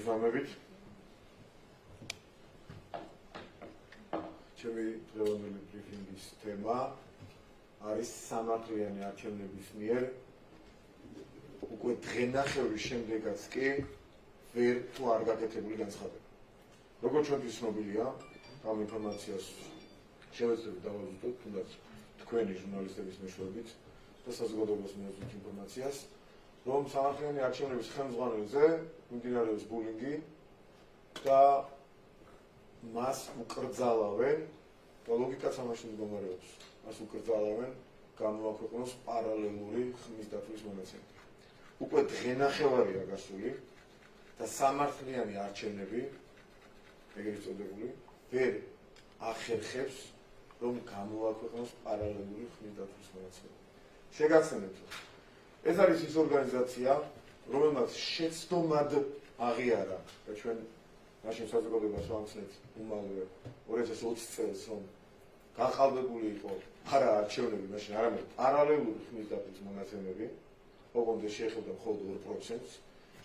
მოგესალმებით. ჩემი დღევანდელი ბრიფინგის თემა არის სამართლიანი არჩევნების მიერ უკვე დღენახევრის შემდეგაც კი ვერ თუ არ გაკეთებული განცხადება. როგორც ჩვენთვის ცნობილია, ამ ინფორმაციას შევეცდებით დავაზუსტოთ, თუნდაც თქვენი ჟურნალისტების მეშვეობით და საზოგადოებას მიაწვდით ინფორმაციას, რომ სამართლიანი არჩევნების ხელმძღვანელზე მიმდინარეობს ბულინგი და მას უკრძალავენ და ლოგიკაც ამაში მდგომარეობს. მას უკრძალავენ გამოაქვეყნოს პარალელური ხმის დათვლის მონაცემები. უკვე დღენახევარია გასული და სამართლიანი არჩევნები, ეგრეთ წოდებული, ვერ ახერხებს, რომ გამოაქვეყნოს პარალელური ხმის დათვლის მონაცემები. შეგახსენებთ, ეს არის ის ორგანიზაცია, რომელმაც შეცდომად აღიარა და ჩვენ მაშინ საზოგადოებას ვამცნეთ უმალვე 2020 წელს, რომ გაყალბებული იყო არა არჩევნები, მაშინ არამედ პარალელური ხმის დათვლის მონაცემები, ოღონდ შეეხებოდა მხოლოდ 2%-ს.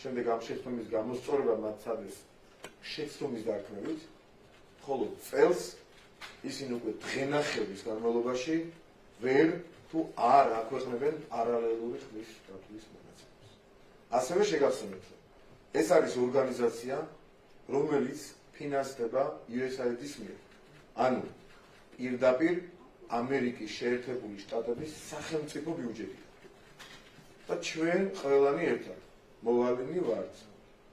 შემდეგ ამ შეცდომის გამოსწორება მათ სცადეს შეცდომის დარქმევით, მხოლოდ წელს ისინი უკვე დღენახევრის განმავლობაში ვერ თუ არ აქვეყნებენ პარალელური ხმის დათვლის მონაცემებს. ასევე შეგახსენებთ, ეს არის ორგანიზაცია, რომელიც ფინანსდება USAID-ის მიერ, ანუ პირდაპირ ამერიკის შეერთებული შტატების სახელმწიფო ბიუჯეტი. და ჩვენ ყველანი ერთად მოვალენი ვართ,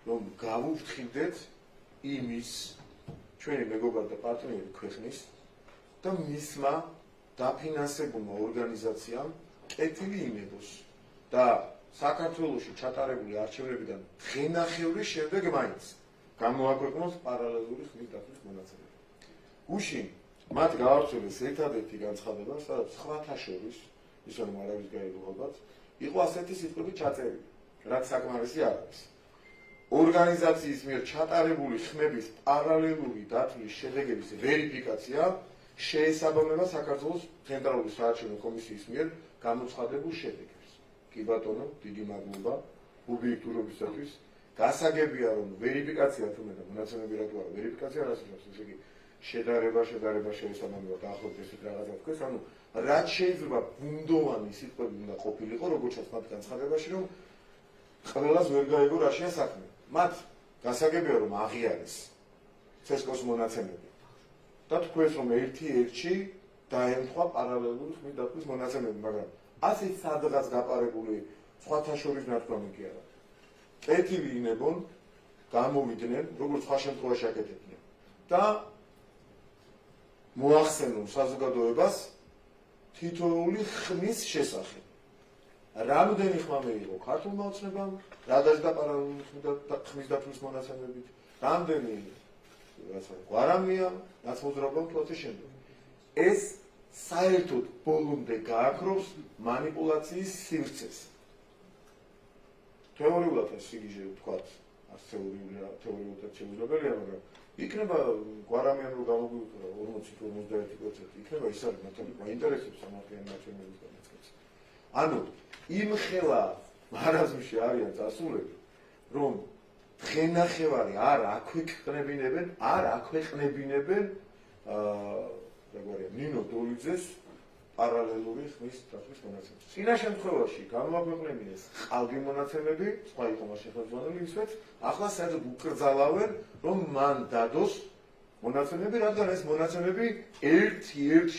რომ გავუფრთხილდეთ იმის ჩვენი მეგობრად და პარტნიორი ქვეყნის და მისმა დაფინანსებულმა ორგანიზაციამ კეთილი იმედოს და საქართველოში ჩატარებული არჩევნებიდან დღენახევრის შემდეგ მაინც გამოაქვეყნოს პარალელური ხმის დათვლის მონაცემები. გუშინ მათ გაავრცელეს ერთადერთი განცხადება, სადაც სხვათა შორის, ის რომ არავის გაიგო ალბათ, იყო ასეთი სიტყვები ჩაწერილი, რაც საკმარისი არ არის. ორგანიზაციის მიერ ჩატარებული ხმების პარალელური დათვლის შედეგების ვერიფიკაცია შეესაბამება საქართველოს ცენტრალური საარჩევნო კომისიის მიერ გამოცხადებულ შედეგებს. კი ბატონო, დიდი მადლობა ობიექტურობისათვის. გასაგებია, რომ ვერიფიკაცია თუმცა მონაცემები რატო არა ვერიფიკაცია რას ნიშნავს, ესე იგი შედარება შეესაბამება დაახლოებით ესეთ რაღაცა თქვეს, ანუ რაც შეიძლება ბუნდოვანი სიტყვები უნდა ყოფილიყო, როგორც მათ განცხადებაში, რომ ყველას ვერ გაიგო რაშია საქმე. მათ გასაგებია, რომ აღიარეს CESCO-ს მონაცემები და თქვეს, რომ ერთი-ერთში დაემთხვა პარალელური ხმის დათვლის მონაცემები, მაგრამ ასეთ სადღაც გაპარებული სხვათა შორის ნათქვამი კი არა. კეთილი ინებონ გამოვიდნენ, როგორც სხვა შემთხვევაში აკეთებდნენ და მოახსენონ საზოგადოებას თითოეული ხმის შესახებ. რამდენი ხმა მიიღო ქართულმა ოცნებამ, რა დაჯდა პარალელური ხმის დათვლის მონაცემებით, რამდენი გვარამია, რაც მოძრაობამ თუ ასე შემდეგ. ეს საერთოდ ბოლომდე გააქრობს მანიპულაციის სივრცეს. თეორიულად ეს სიგიჟე ვთქვათ, არც თეორიულად შეუძლებელია, მაგრამ იქნება გვარამიან რომ გამოგვიუყურა 40-51%, იქნება ის არის მათი მაინტერესებს სამართლიანი არჩევნების განაცხადება. ანუ იმ ხელა მარაზმში არიან წასულები, რომ დღენახევარი არ აქვეყნებინებენ ნინო დოლიძეს პარალელური ხმის დათვლის მონაცემებს. წინა შემთხვევაში გამოაქვეყნებინეს ყალბი მონაცემები, სხვა იყო მას შეხედვანილი ისვეც, ახლა საერთოდ უკრძალავენ, რომ მან დადოს მონაცემები, რადგან ეს მონაცემები ერთ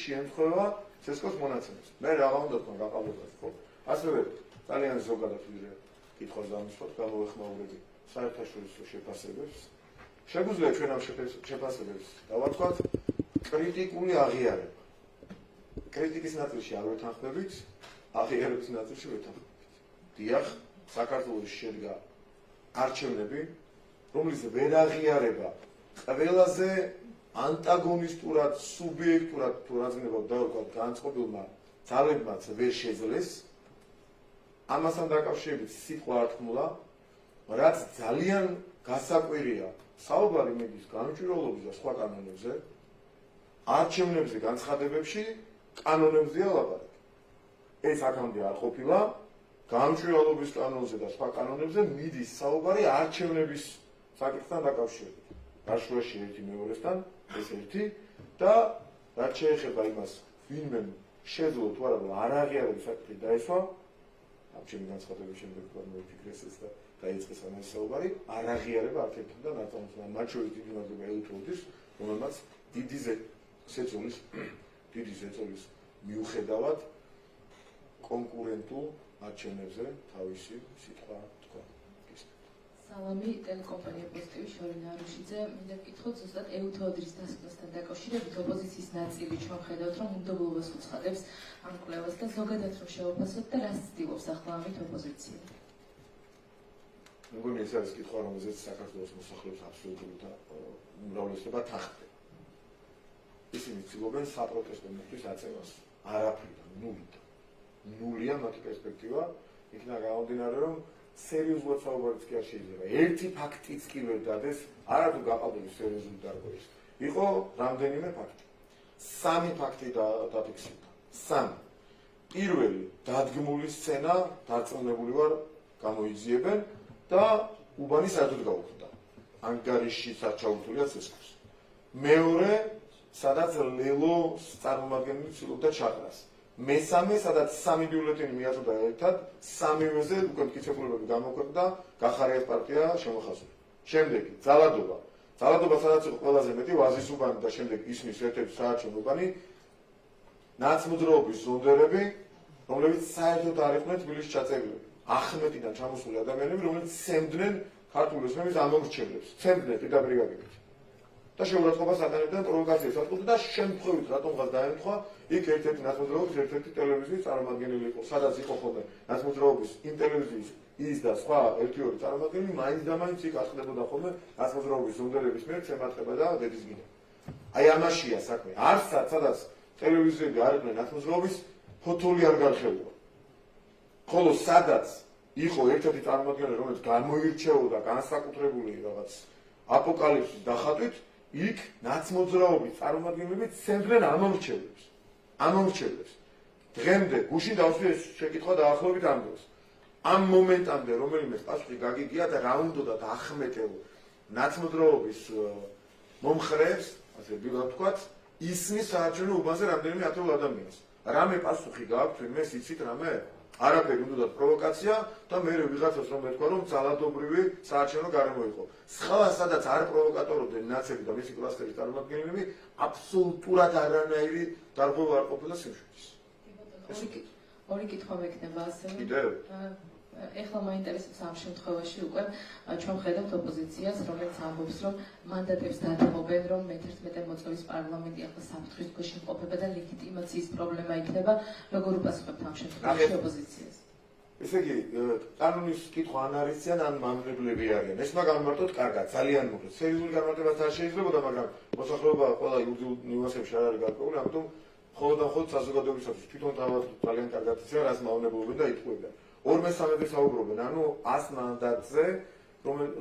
შემთხვევა CESCO-ს მონაცემებს. მე რაღა უნდა თქვა გაყალბებას, ხო? ასევე ძალიან ზოგადად ვიდრე კითხვას დამისვათ, გამოვეხმაურები საერთაშორისო შეფასებებს. შეგვიძლია ჩვენ ამ შეფასებებს დავათქვათ კრიტიკული აღიარება. კრიტიკის ნაწილში არ ვეთანხმებით, აღიარების ნაწილში ვეთანხმებით. დიახ, საქართველოს შედგა არჩევნები, რომლის ვერ აღიარება ყველაზე ანტაგონისტურად, სუბიექტურად თუ რაღაცნაირად დავუკვირდით განწყობილმა ძალებმაც ვერ შეძლეს. ამასთან დაკავშირებით სიტყვა არ თქმულა, რაც ძალიან გასაკვირია საუბარი მიდის განმჭირვალობის და სხვა კანონებზე, არჩევნებზე განცხადებებში კანონებზეა ლაპარაკი. ეს აქამდე არ ყოფილა, განმჭირვალობის კანონზე და სხვა კანონებზე მიდის საუბარი არჩევნების საკითხთან დაკავშირებით. გაშუაში ერთი მეორესთან, ეს ერთი და რაც შეეხება იმას, ვინმე შეძლო თუ არა არ აღიარებს საკითხი დაესვა, ამ ჩემი განცხადების შემდეგ მოვიფიქრეს ეს და დაიწყეს ამას საუბარი, არ აღიარება არქეტიპთან ნაწარმოებთან, მათ შორის დიდი მადლობა ელიტოდის, რომელმაც დიდი ზეწოლის მიუხედავად კონკურენტულ არჩევნებზე თავისი სიტყვა თქვა. სალამი, ტელეკომპანია პოზიტივი შორინა არუშიძე. მინდა ვკითხოთ ზუსტად ეუთოდის დასკვნასთან დაკავშირებით ოპოზიციის ნაწილი ჩვენ ხედავთ, რომ უნდობლობას უცხადებს ამ კვლევას და ზოგადად რომ შევაფასოთ და რას ცდილობს ახლა ამით ოპოზიცია. მეგონი ეს არის კითხვა, რომელზეც საქართველოს მოსახლეობის აბსოლუტური უმრავლესობა თანხმდება. ისინი ცდილობენ საპროტესტო მისთვის აწევას. არაფრიდან, ნულია მათი პერსპექტივა, იქნა გამომდინარე, რომ სერიოზულად საუბარიც კი არ შეიძლება. ერთი ფაქტიც კი ვერ დადეს, არათუ გაყალბების სერიოზული დარღვევის. იყო რამდენიმე ფაქტი. 3 ფაქტი დაფიქსირდა. 3. პირველი დადგმული სცენა დარწმუნებული ვარ გამოიძიებენ და უბანი საერთოდ გაუქმდა. ანგარიშშიც არ ჩაუთვლია ცეცხლს. მეორე, სადაც ლელოს წარმომადგენელი ცდილობდა ჩაყრას. მესამე, სადაც 3 ბიულეტენი მიაწოდა ერთად, 3-ვეზე უკვე მტკიცებულებები გამოქვეყნდა, გახარიათ პარტია შემოხაზული. შემდეგი, ძალადობა. ძალადობა სადაც იყო ყველაზე მეტი ვაზის უბანი და შემდეგ ისმის ერთ-ერთი საარჩევნო უბანი, ნაცმოძრაობის ზონდერები, რომლებიც საერთოდ არ იყვნენ თბილისში ჩაწერილები. ახმეტიდან ჩამოსული ადამიანები, რომლებიც სცემდნენ ქართულ ოსმების ამომრჩევლებს, სცემდნენ პირდაპირ გაგებით. და შეურაცხყოფას ატარებდნენ პროვოკაციებს ატყუებდნენ და შემთხვევით რატომღაც დაემთხვა იქ ერთ-ერთი ნაცმოძრაობის ერთ-ერთი ტელევიზიის წარმომადგენელი იყო, სადაც იყო ხოლმე ნაცმოძრაობის იმ ტელევიზიის ის და სხვა 1-2 წარმომადგენელი მაინც და მაინც იქ აწყდებოდა ხოლმე ნაცმოძრაობის ზონდერების მიერ შემატება და დედისგინა. აი ამაშია საქმე. არცად სადაც ტელევიზიები არ იყვნენ ნაცმოძრაობის ფოთოლი არ გარხევდა. ხოლო სადაც იყო ერთ-ერთი წარმომადგენელი, რომელიც გამოირჩეოდა განსაკუთრებული რაღაც აპოკალიფსის დახატვით, იქ ნაცმოძრაობის წარმომადგენლები სცემდნენ ამომრჩევლებს. დღემდე გუშინ დავსვი ეს შეკითხვა დაახლოებით ამ დროს. ამ მომენტამდე რომელიმე პასუხი გაგიგია და რა უნდათ ახმეტელ ნაცმოძრაობის მომხრეებს, ასე ბილად ვთქვათ, ისმის საარჩევნო უბანზე რამდენიმე ათეულ ადამიანს. რამე პასუხი გააქვთ ვინმეს იცით რამე? არაფერი უნდათ პროვოკაცია და მე ვიღაცას რომ ეთქვა რომ ძალადობრივი საარჩევნო გარემო იყო. სხვა სადაც არ პროვოკატორობდნენ ნაცები და მისი კლასტერის წარმომადგენლები, აბსოლუტურად არანაირი დარღვევა არ ყოფილა სიმშვიდის. ორი კითხვა მექნება ასევე. კიდევ? ეხლა მაინტერესებს ამ შემთხვევაში უკვე ჩვენ ხედავთ ოპოზიციას, რომელიც ამბობს, რომ მანდატებს დათმობენ, რომ მე-11 მოწვევის პარლამენტი ახლა საფრთხის ქვეშ იმყოფება და ლეგიტიმაციის პრობლემა იქნება. როგორ უპასუხებთ ამ შემთხვევაში ოპოზიციას? ესე იგი, კანონის კითხვა ან არიციან, ან მამრებლები არიან. ეს მაგ გამარტოთ კარგად, ძალიან მოკლედ. სერიოზული განმარტებაც არ შეიძლებოდა, მაგრამ მოსახლეობა ყველა იურიდიულ ნიუანსებში არ არის გარკვეული, ამიტომ მხოლოდ და მხოლოდ საზოგადოებისათვის თვითონ თავად ძალიან კარგად იციან, რას მავნებობენ და იტყუებენ. 2/3 საუბრობენ, ანუ 100 მანდატზე,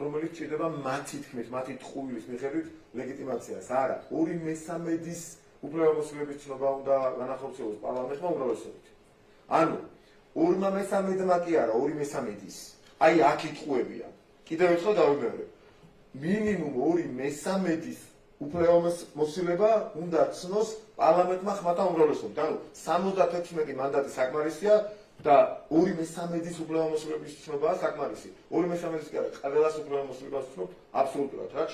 რომელიც ჭირდება მათი თქმით, მათი ტყუილის მიხედვით ლეგიტიმაციას. არა, 2/3 უფლებამოსილების ცნობა უნდა განახორციელოს პარლამენტმა უმრავლესობით. ანუ 2/3-მა კი არა, 2/3-ის. აი აქ იტყუებიან. კიდევ ერთხელ დავიმეორებ. მინიმუმ 2/3-ის უფლებამოსილება უნდა ცნოს პარლამენტმა ხმათა უმრავლესობით. ანუ 76 მანდატი საკმარისია და 2/3-ის უფლებამოსილების ცნობაა საკმარისი. 2/3-ის კი არა, ყველას უფლებამოსილებას ცნობ აბსოლუტურად. რაც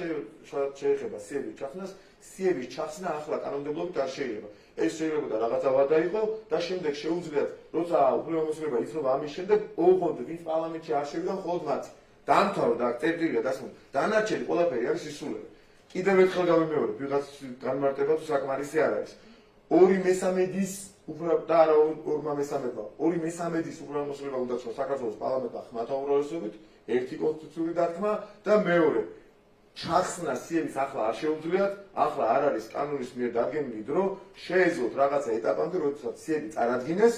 შეეხება სიების ჩახსნას, სიების ჩახსნა ახლა კანონმდებლობით არ შეიძლება. ეს შეიძლება რაღაცა ვადა იყო და შემდეგ შეუძლიათ, როცა უფლებამოსილება იცნობა ამის შემდეგ, ოღონდ ვინც პარლამენტში არ შევიდა, მხოლოდ მათი. დაამთავრდა აქ წერტილია დასმული. დანარჩენი ყველაფერი არის სისულელე. კიდევ ერთხელ გავიმეორებ, ვიღაც განმარტება თუ საკმარისი არ არის. 2/3-ის და არა 2/3-მა. 2/3-ის უფლებამოსილება უნდა ცნოს საქართველოს პარლამენტმა ხმათა უმრავლესობით, ერთი კონსტიტუციური დათქმა და მეორე ჩახსნა სიების ახლა არ შეუძლიათ, ახლა არ არის კანონის მიერ დადგენილი დრო, შეეძლოთ რაღაცა ეტაპამდე, როდესაც სიები წარადგინეს,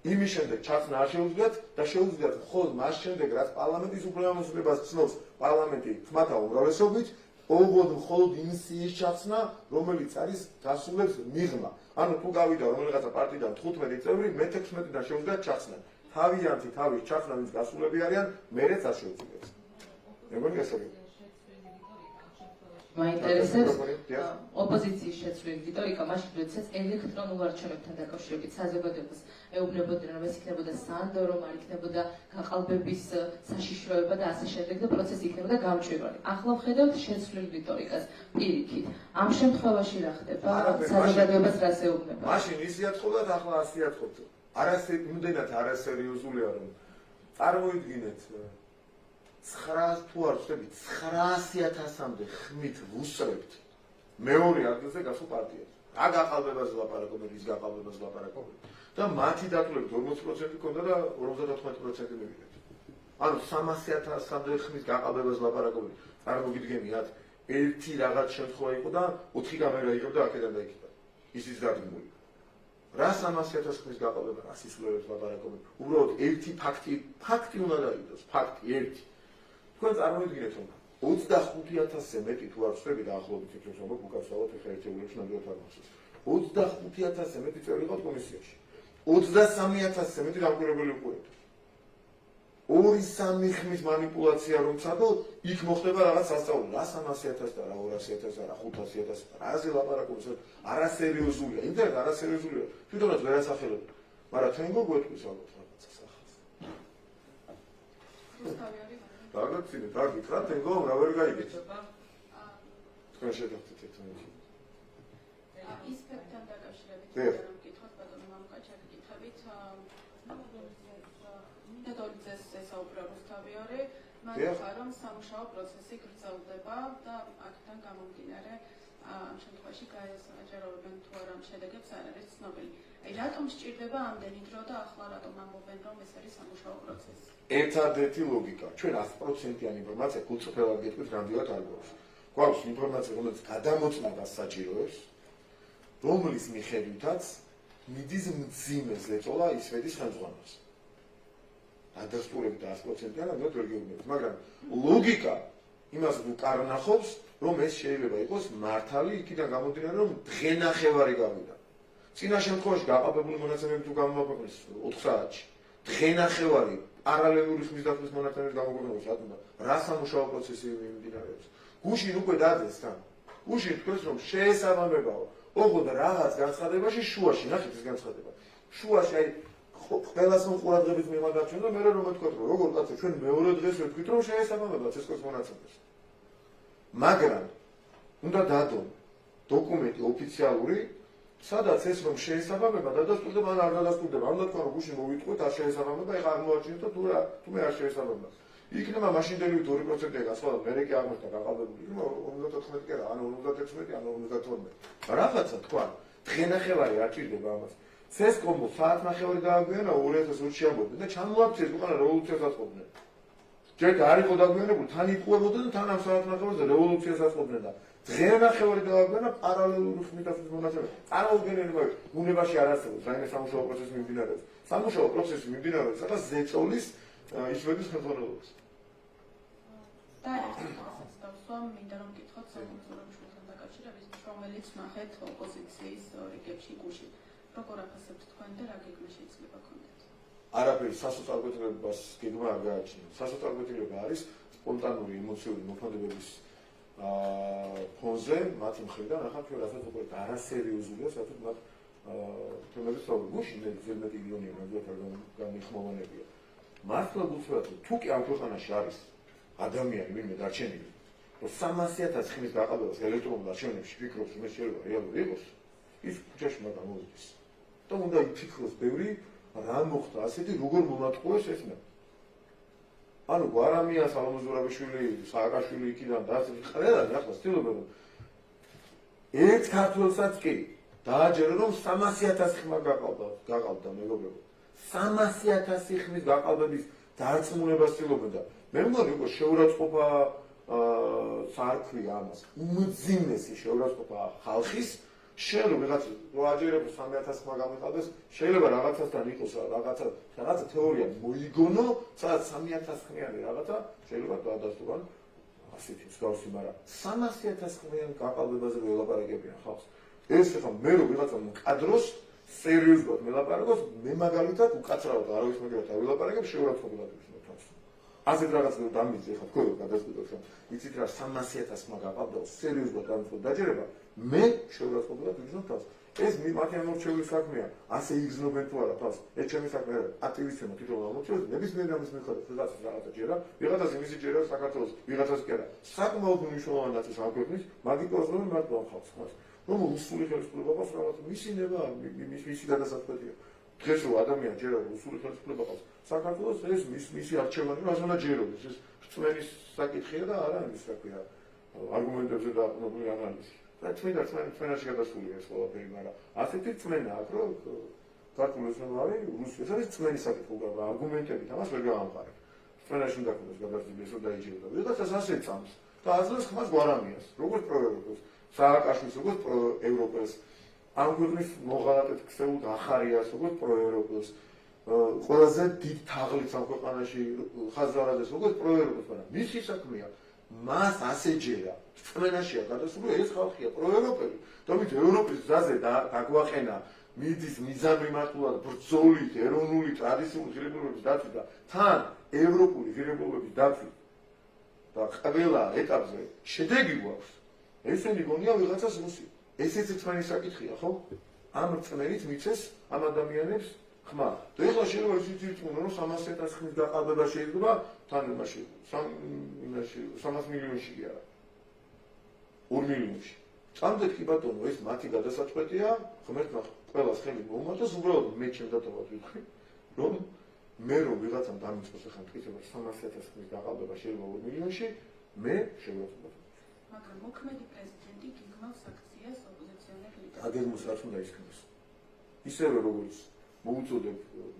იმის შემდეგ ჩახსნა არ შეუძლიათ და შეუძლიათ მხოლოდ მას შემდეგ, რაც პარლამენტის უფლებამოსილებას ცნობს პარლამენტი ხმათა უმრავლესობით, ოღონდ მხოლოდ იმ სიის ჩახსნა, რომელიც არის გასულებს მიღმა. ანუ თუ გავიდა რომელიღაცა პარტიიდან 15 წევრი, მე-16-დან შეუძლიათ ჩახსნა. თავიანთი თავის ჩახსნა, ვინც გასულები არიან, მერეც არ შეუძლიათ. მეგონი ესე იგი. მაინტერესებს ოპოზიციის შეცვლილი რიტორიკა მაშინ როდესაც ელექტრონულ არჩევნებთან დაკავშირებით საზოგადოებას ეუბნებოდნენ რომ ეს იქნებოდა სანდო რომ არ იქნებოდა გაყალბების საშიშროება და ასე შემდეგ და პროცესი იქნებოდა გამჭვირვალე. ახლა ვხედავთ შეცვლილ რიტორიკას პირიქით. ამ შემთხვევაში რა ხდება? საზოგადოებას რას ეუბნება? მაშინ ის იათხოვდათ, ახლა ასე იათხოვთ. იმდენად არასერიოზულია რომ წარმოიდგინეთ 900 თუ არ ვწდები 900,000-მდე ხმით ვუსწრებთ მეორე ადგილზე გასულ პარტიას. რა გაყალბებას ლაპარაკობენ, ის გაყალბებას ლაპარაკობენ და მათი დათვლებით 40% ქონდა და 55% მივიღეთ. ანუ 300,000-მდე ხმით გაყალბებას ლაპარაკობენ. წარმოგიდგენიათ, ერთი რაღაც შემთხვევა იყო და 4 კამერა იღებდა აქედან და იქიდან. ისიც დადგმული. რა 300,000 ხმის გაყალბება, რა სისულელებს ლაპარაკობენ. უბრალოდ ერთი ფაქტი უნდა დაიდოს, ფაქტი ერთი. თქვენ წარმოიდგინეთ რომ 25,000-ზე მეტი თუ არ ვწდები დაახლოებით ფიქრობ რომ უკაცრავად ეხა ერთეულებში ნამდვილად არ მახსოვს. 25,000-ზე მეტი წევრი იყო კომისიაში. 23,000-ზე მეტი დამკვირვებელი უყურებდა. 2-3 ხმის манипуляცია რომ ცადო, იქ მოხდება რაღაც სასწაული. რა 300,000 და რა 200,000 და რა 500,000 და რაზე ლაპარაკობს, არასერიოზულია. იმდენად არასერიოზულია. თვითონაც ვერ ასახელებ. მაგრამ თქვენ გოგვეთქვის ალბათ რაღაცას ახალს. დაგაცინეთ, რა გითხრათ, თენგო, რა ვერ გაიგეთ. თქვენ შედახდით ერთმანეთში. ის ფაქტთან დაკავშირებით რომ გითხოთ ბატონო მამუკაჩაკი გითხებით, მინდაძეს ესაუბრა რუსთავიორი, მან თქვა რომ სამუშაო პროცესი გრძელდება და აქედან გამომდინარე ამ შემთხვევაში გაესაჯაროებენ თუ არა შედეგებს არ არის ცნობილი. აი რატომ სჭირდება ამდენი დრო და ახლა რატომ ამბობენ რომ ეს არის სამუშაო პროცესი? ერთადერთი ლოგიკა, ჩვენ 100%-იანი ინფორმაცია გულწრფელად გეტყვით, რამდენად არ გვაქვს. გვაქვს ინფორმაცია, რომელიც გადამოწმებას საჭიროებს, რომლის მიხედვითაც მიდის მძიმე ზეწოლა ისვეთის ხელმძღვანელს. ადასტურებით 100%-იანად ვერ გეუბნებით, მაგრამ ლოგიკა იმას უკარნახობს, რომ ეს შეიძლება იყოს მართალი იქიდან გამომდინარე, რომ დღენახევარი გავიდა. წინა შემთხვევაში გაყალბებული მონაცემები თუ გამოაქვეყნეს 4 საათში, დღენახევარი პარალელური ხმის დათვლის მონაცემების გამოქვეყნებას ატყდა, რა სამუშაო პროცესი მიმდინარეობს. გუშინ უკვე დაძეს თან. გუშინ თქვენს რომ შეესაბამებაო, ოღონდ რაღაც განცხადებაში შუაში, ნახეთ ეს განცხადება. შუაში აი ყველას ყურადღებით მიმარჩენ და მე რომ ვთქვათ რომ როგორ კაცო ჩვენ მეორე დღეს ვთქვით რომ შეესაბამება ცესკოს მონაცემებს. მაგრამ უნდა დადონ დოკუმენტი ოფიციალური, სადაც ეს რომ შეესაბამება დადასტურდება ან არ დადასტურდება. არ თქვა რომ გუშინ მოვიტყვით არ შეესაბამება, ეხლა აღმოაჩინეთ თუ მე არ შეესაბამება. იქნება მაშინდელი 2%-ია გასვლა, მე კი აღმოჩნდა გაყალბებული, 54 კი არა, ანუ 56 ანუ 52. რაღაცა თქვა, დღენახევარი არ ჭირდება ამას. ცესკომ საათნახევარი დააგვიანა 2020-ში ამბობდნენ და ჩამოაქციეს უკანა რევოლუციას აწყობდნენ. ჯერ არ იყო დაგვიანებული, თან იპყუებოდნენ და თან ამ საათნახევარზე რევოლუციას აწყობდნენ და დღენახევარი დააგვიანა პარალელური ხმით ასეთ მონაცემებს. წარმოუდგენელი მაგ ბუნებაში არ არსებობს, რაიმე სამუშაო პროცესი მიმდინარეობს. სამუშაო პროცესი მიმდინარეობს, სადაც ზეწოლის ისვეთის ხელმძღვანელობას. და ერთადაც დავსვა, მინდა რომ გითხოთ სამომზადებთან დაკავშირებით, რომელიც ნახეთ ოპოზიციის რიგებში გუშინ. როგორ ახასებთ თქვენ და რა გეგმა შეიძლება გქონდეთ? არაფერი სასოწარკვეთილებას გეგმა არ გააჩნია. სასოწარკვეთილება არის სპონტანური ემოციური მოქმედებების ფონზე მათი მხრიდან, ახლა ჩვენ რასაც უყურებთ არასერიოზულია, საერთოდ მათ თემების სწავლება. გუშინ ზედმეტი მილიონი ნამდვილად განიხმოვანებია. მართლა გულწრფელად თუ კი ამ ქვეყანაში არის ადამიანი ვინმე დარჩენილი, რომ 300,000 ხმის გაყალბებას ელექტრონულ არჩევნებში ფიქრობს, რომ ეს შეიძლება რეალური იყოს, ის ქუჩაში უნდა გამოვიდეს. და უნდა იფიქროს ბევრი რა მოხდა ასეთი როგორ მომატყუეს ეს მე. ანუ გვარამია სალომოზურაბიშვილი, სააკაშვილი იქიდან დააწყდა ახლა ცდილობენ ერთ ქართველსაც კი დააჯერო რომ 300,000 ხმა გაყალბდა მეგობრებო. 300,000 ხმის გაყალბების დარწმუნებას ცდილობენ და მე მგონი უკვე შეურაცხყოფა საარქვია ამას. უმძიმესი შეურაცხყოფა ხალხის შეიძლება ვიღაც როაჯერებს 300,000 ხმა გამიყალბეს, შეიძლება რაღაცასთან იყოს რაღაცა თეორია მოიგონო, სადაც 300,000 ხმიანი რაღაცა შეიძლება დაადასტურონ ასეთი მსგავსი, მაგრამ 300,000 ხმიან გაყალბებაზე ველაპარაკებიან ხალხს. ეს ხა მე რო ვიღაცა მკადროს სერიოზულად მელაპარაკოს, მე მაგალითად უკაცრავად არავის მაგალითად არ ველაპარაკებ, შეურაცხყოფილად ვისმოთ. ასეთ რაღაცა დამიძე ხა თქო გადასწყვეტოს რომ იცით რა 300,000 მაგაყავდა სერიოზულად დამწყო დაჯერება მე შევრაცხყოფილად ვიგზნობ თავს ეს მათი ამორჩეული საქმეა ასე იგზნობენ თუ არა თავს ეს ჩემი საქმე არა აქტივისტებმა თვითონ ამორჩეულს ნებისმიერ რამის მიხედვით რაღაცა ჯერა ვიღაცას იმისი ჯერა საქართველოს ვიღაცას კი არა საკმაოდ მნიშვნელოვანი ნაწილი საქმის მაგი პრობლემა მარტო ამ ხალხს ხარ რომ უსული ხელისუფლება ყავს რაღაც მისი ნება მისი გადასაწყვეტია დღეს რომ ადამიანი ჯერა უსული ხელისუფლება ყავს საქართველოს ეს მისი არჩევანი რა უნდა ჯეროდეს ეს რწმენის საკითხია და არა იმის საქმეა არგუმენტებზე დაყრდნობილი ანალიზი და ჩვენაში გადასულია ეს ყველაფერი მაგრამ ასეთი რწმენა აქვს რომ საქართველოს ნომარი რუსეთს არის რწმენის საკითხი უბრალოდ არგუმენტებით ამას ვერ გავამყარებ ჩვენაში უნდა ქონდეს გადასწრებული ეს რომ დაიჯეროდა ვიღაცას ასე წამს და აზრს ხმას გვარამიას როგორც პროევროპელს სააკაშვილს როგორც პროევროპელს ამ ქვეყნის მოღალატედ ქცეულ ახარიას როგორც პროევროპელს ყველაზე დიდ თაღლით ამ ქვეყანაში ხაზარაძეს როგორც პროევროპელს მაგრამ მისი საქმეა მას ასე ჯერა რწმენაშია გადასული ეს ხალხია პროევროპელი თუმცა ევროპის გზაზე დაგვაყენა მიდის მიზანმიმართულად ბრძოლით ეროვნული ტრადიციული ღირებულებების დაცვით და თან ევროპული ღირებულებების დაცვით და ყველა ეტაპზე შედეგი გვაქვს ესენი გონია ვიღაცას რუსი ესეც რწმენის საკითხია ხო ამ რწმენით მიცეს ამ ადამიანებს ხმა და ეხლა შეიძლება ისიც ირწმუნო რომ 300,000 ხმის გაყალბება შეიძლება თან იმაში 300 მილიონში კი არა 2 მილიონში წამდეთ კი ბატონო ეს მათი გადასაწყვეტია ღმერთმა ყველას ხელი მოუმართოს უბრალოდ მე ჩემ დატოვად ვიტყვი რომ მე რომ ვიღაცამ დამიწყოს ახლა მტკიცება 300,000 ხმის გაყალბება შეიძლება 2 მილიონში მე შეგვეცდოთ მაგრამ მოქმედი პრეზიდენტი გიგმავს აქციას ოპოზიციონერებთან აგერმოს რაც უნდა ისქნოს ისევე როგორც მოუწოდებ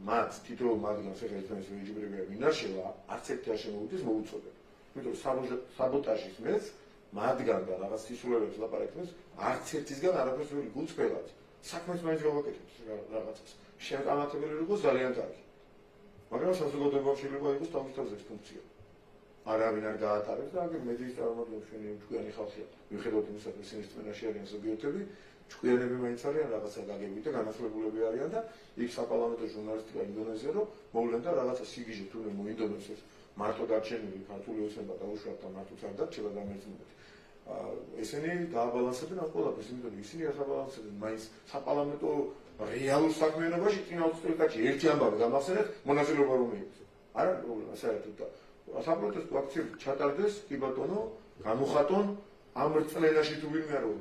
მათ თითოეულ მათგანს ახლა ეს ვიჯიბრებია მინაშევა არც ერთი არ შემოუწეს მოუწოდებ იმიტომ საბოტაჟის მეც მათგან და რაღაც სისულელებს ლაპარაკებს არც ერთისგან არაფერს ვერ გუწფელად საქმეს მაინც გავაკეთებთ რაღაცას შემკამათებელი როგორც ძალიან კარგი მაგრამ საზოგადოებაში შეიძლება იყოს თავისთავად ეს ფუნქცია არავინ არ გაატარებს და აგერ მედიის წარმომადგენლები ჩვენი ჭკვიანი ხალხია მიუხედავად იმისა რომ ისინი რწმენაში არიან ზოგიერთები ჭკვიანები მაინც არიან რაღაცა გაგებით და განასხვავებულები არიან და იქ საპარლამენტო ჟურნალისტიკა ინდონეზია რომ მოვლენ და რაღაცა სიგიჟე თუ მოინდონეზიას მარტო დარჩენილი ქართული ოცნება დაუშვათ და მარტო არ დარჩება და მერწმუნდეთ ესენი გააბალანსებენ ამ ყველაფერს იმიტომ რომ ისინი ასაბალანსებენ მაინც საპარლამენტო რეალურ საქმიანობაში წინა 20 წელიწადში ერთი ამბავი გამახსენეთ მონაწილეობა რომ მიიღოს არა პრობლემა საერთოდ და საპროტესტო აქციები ჩატარდეს კი ბატონო გამოხატონ ამ რწმენაში თუ ვინმე რომ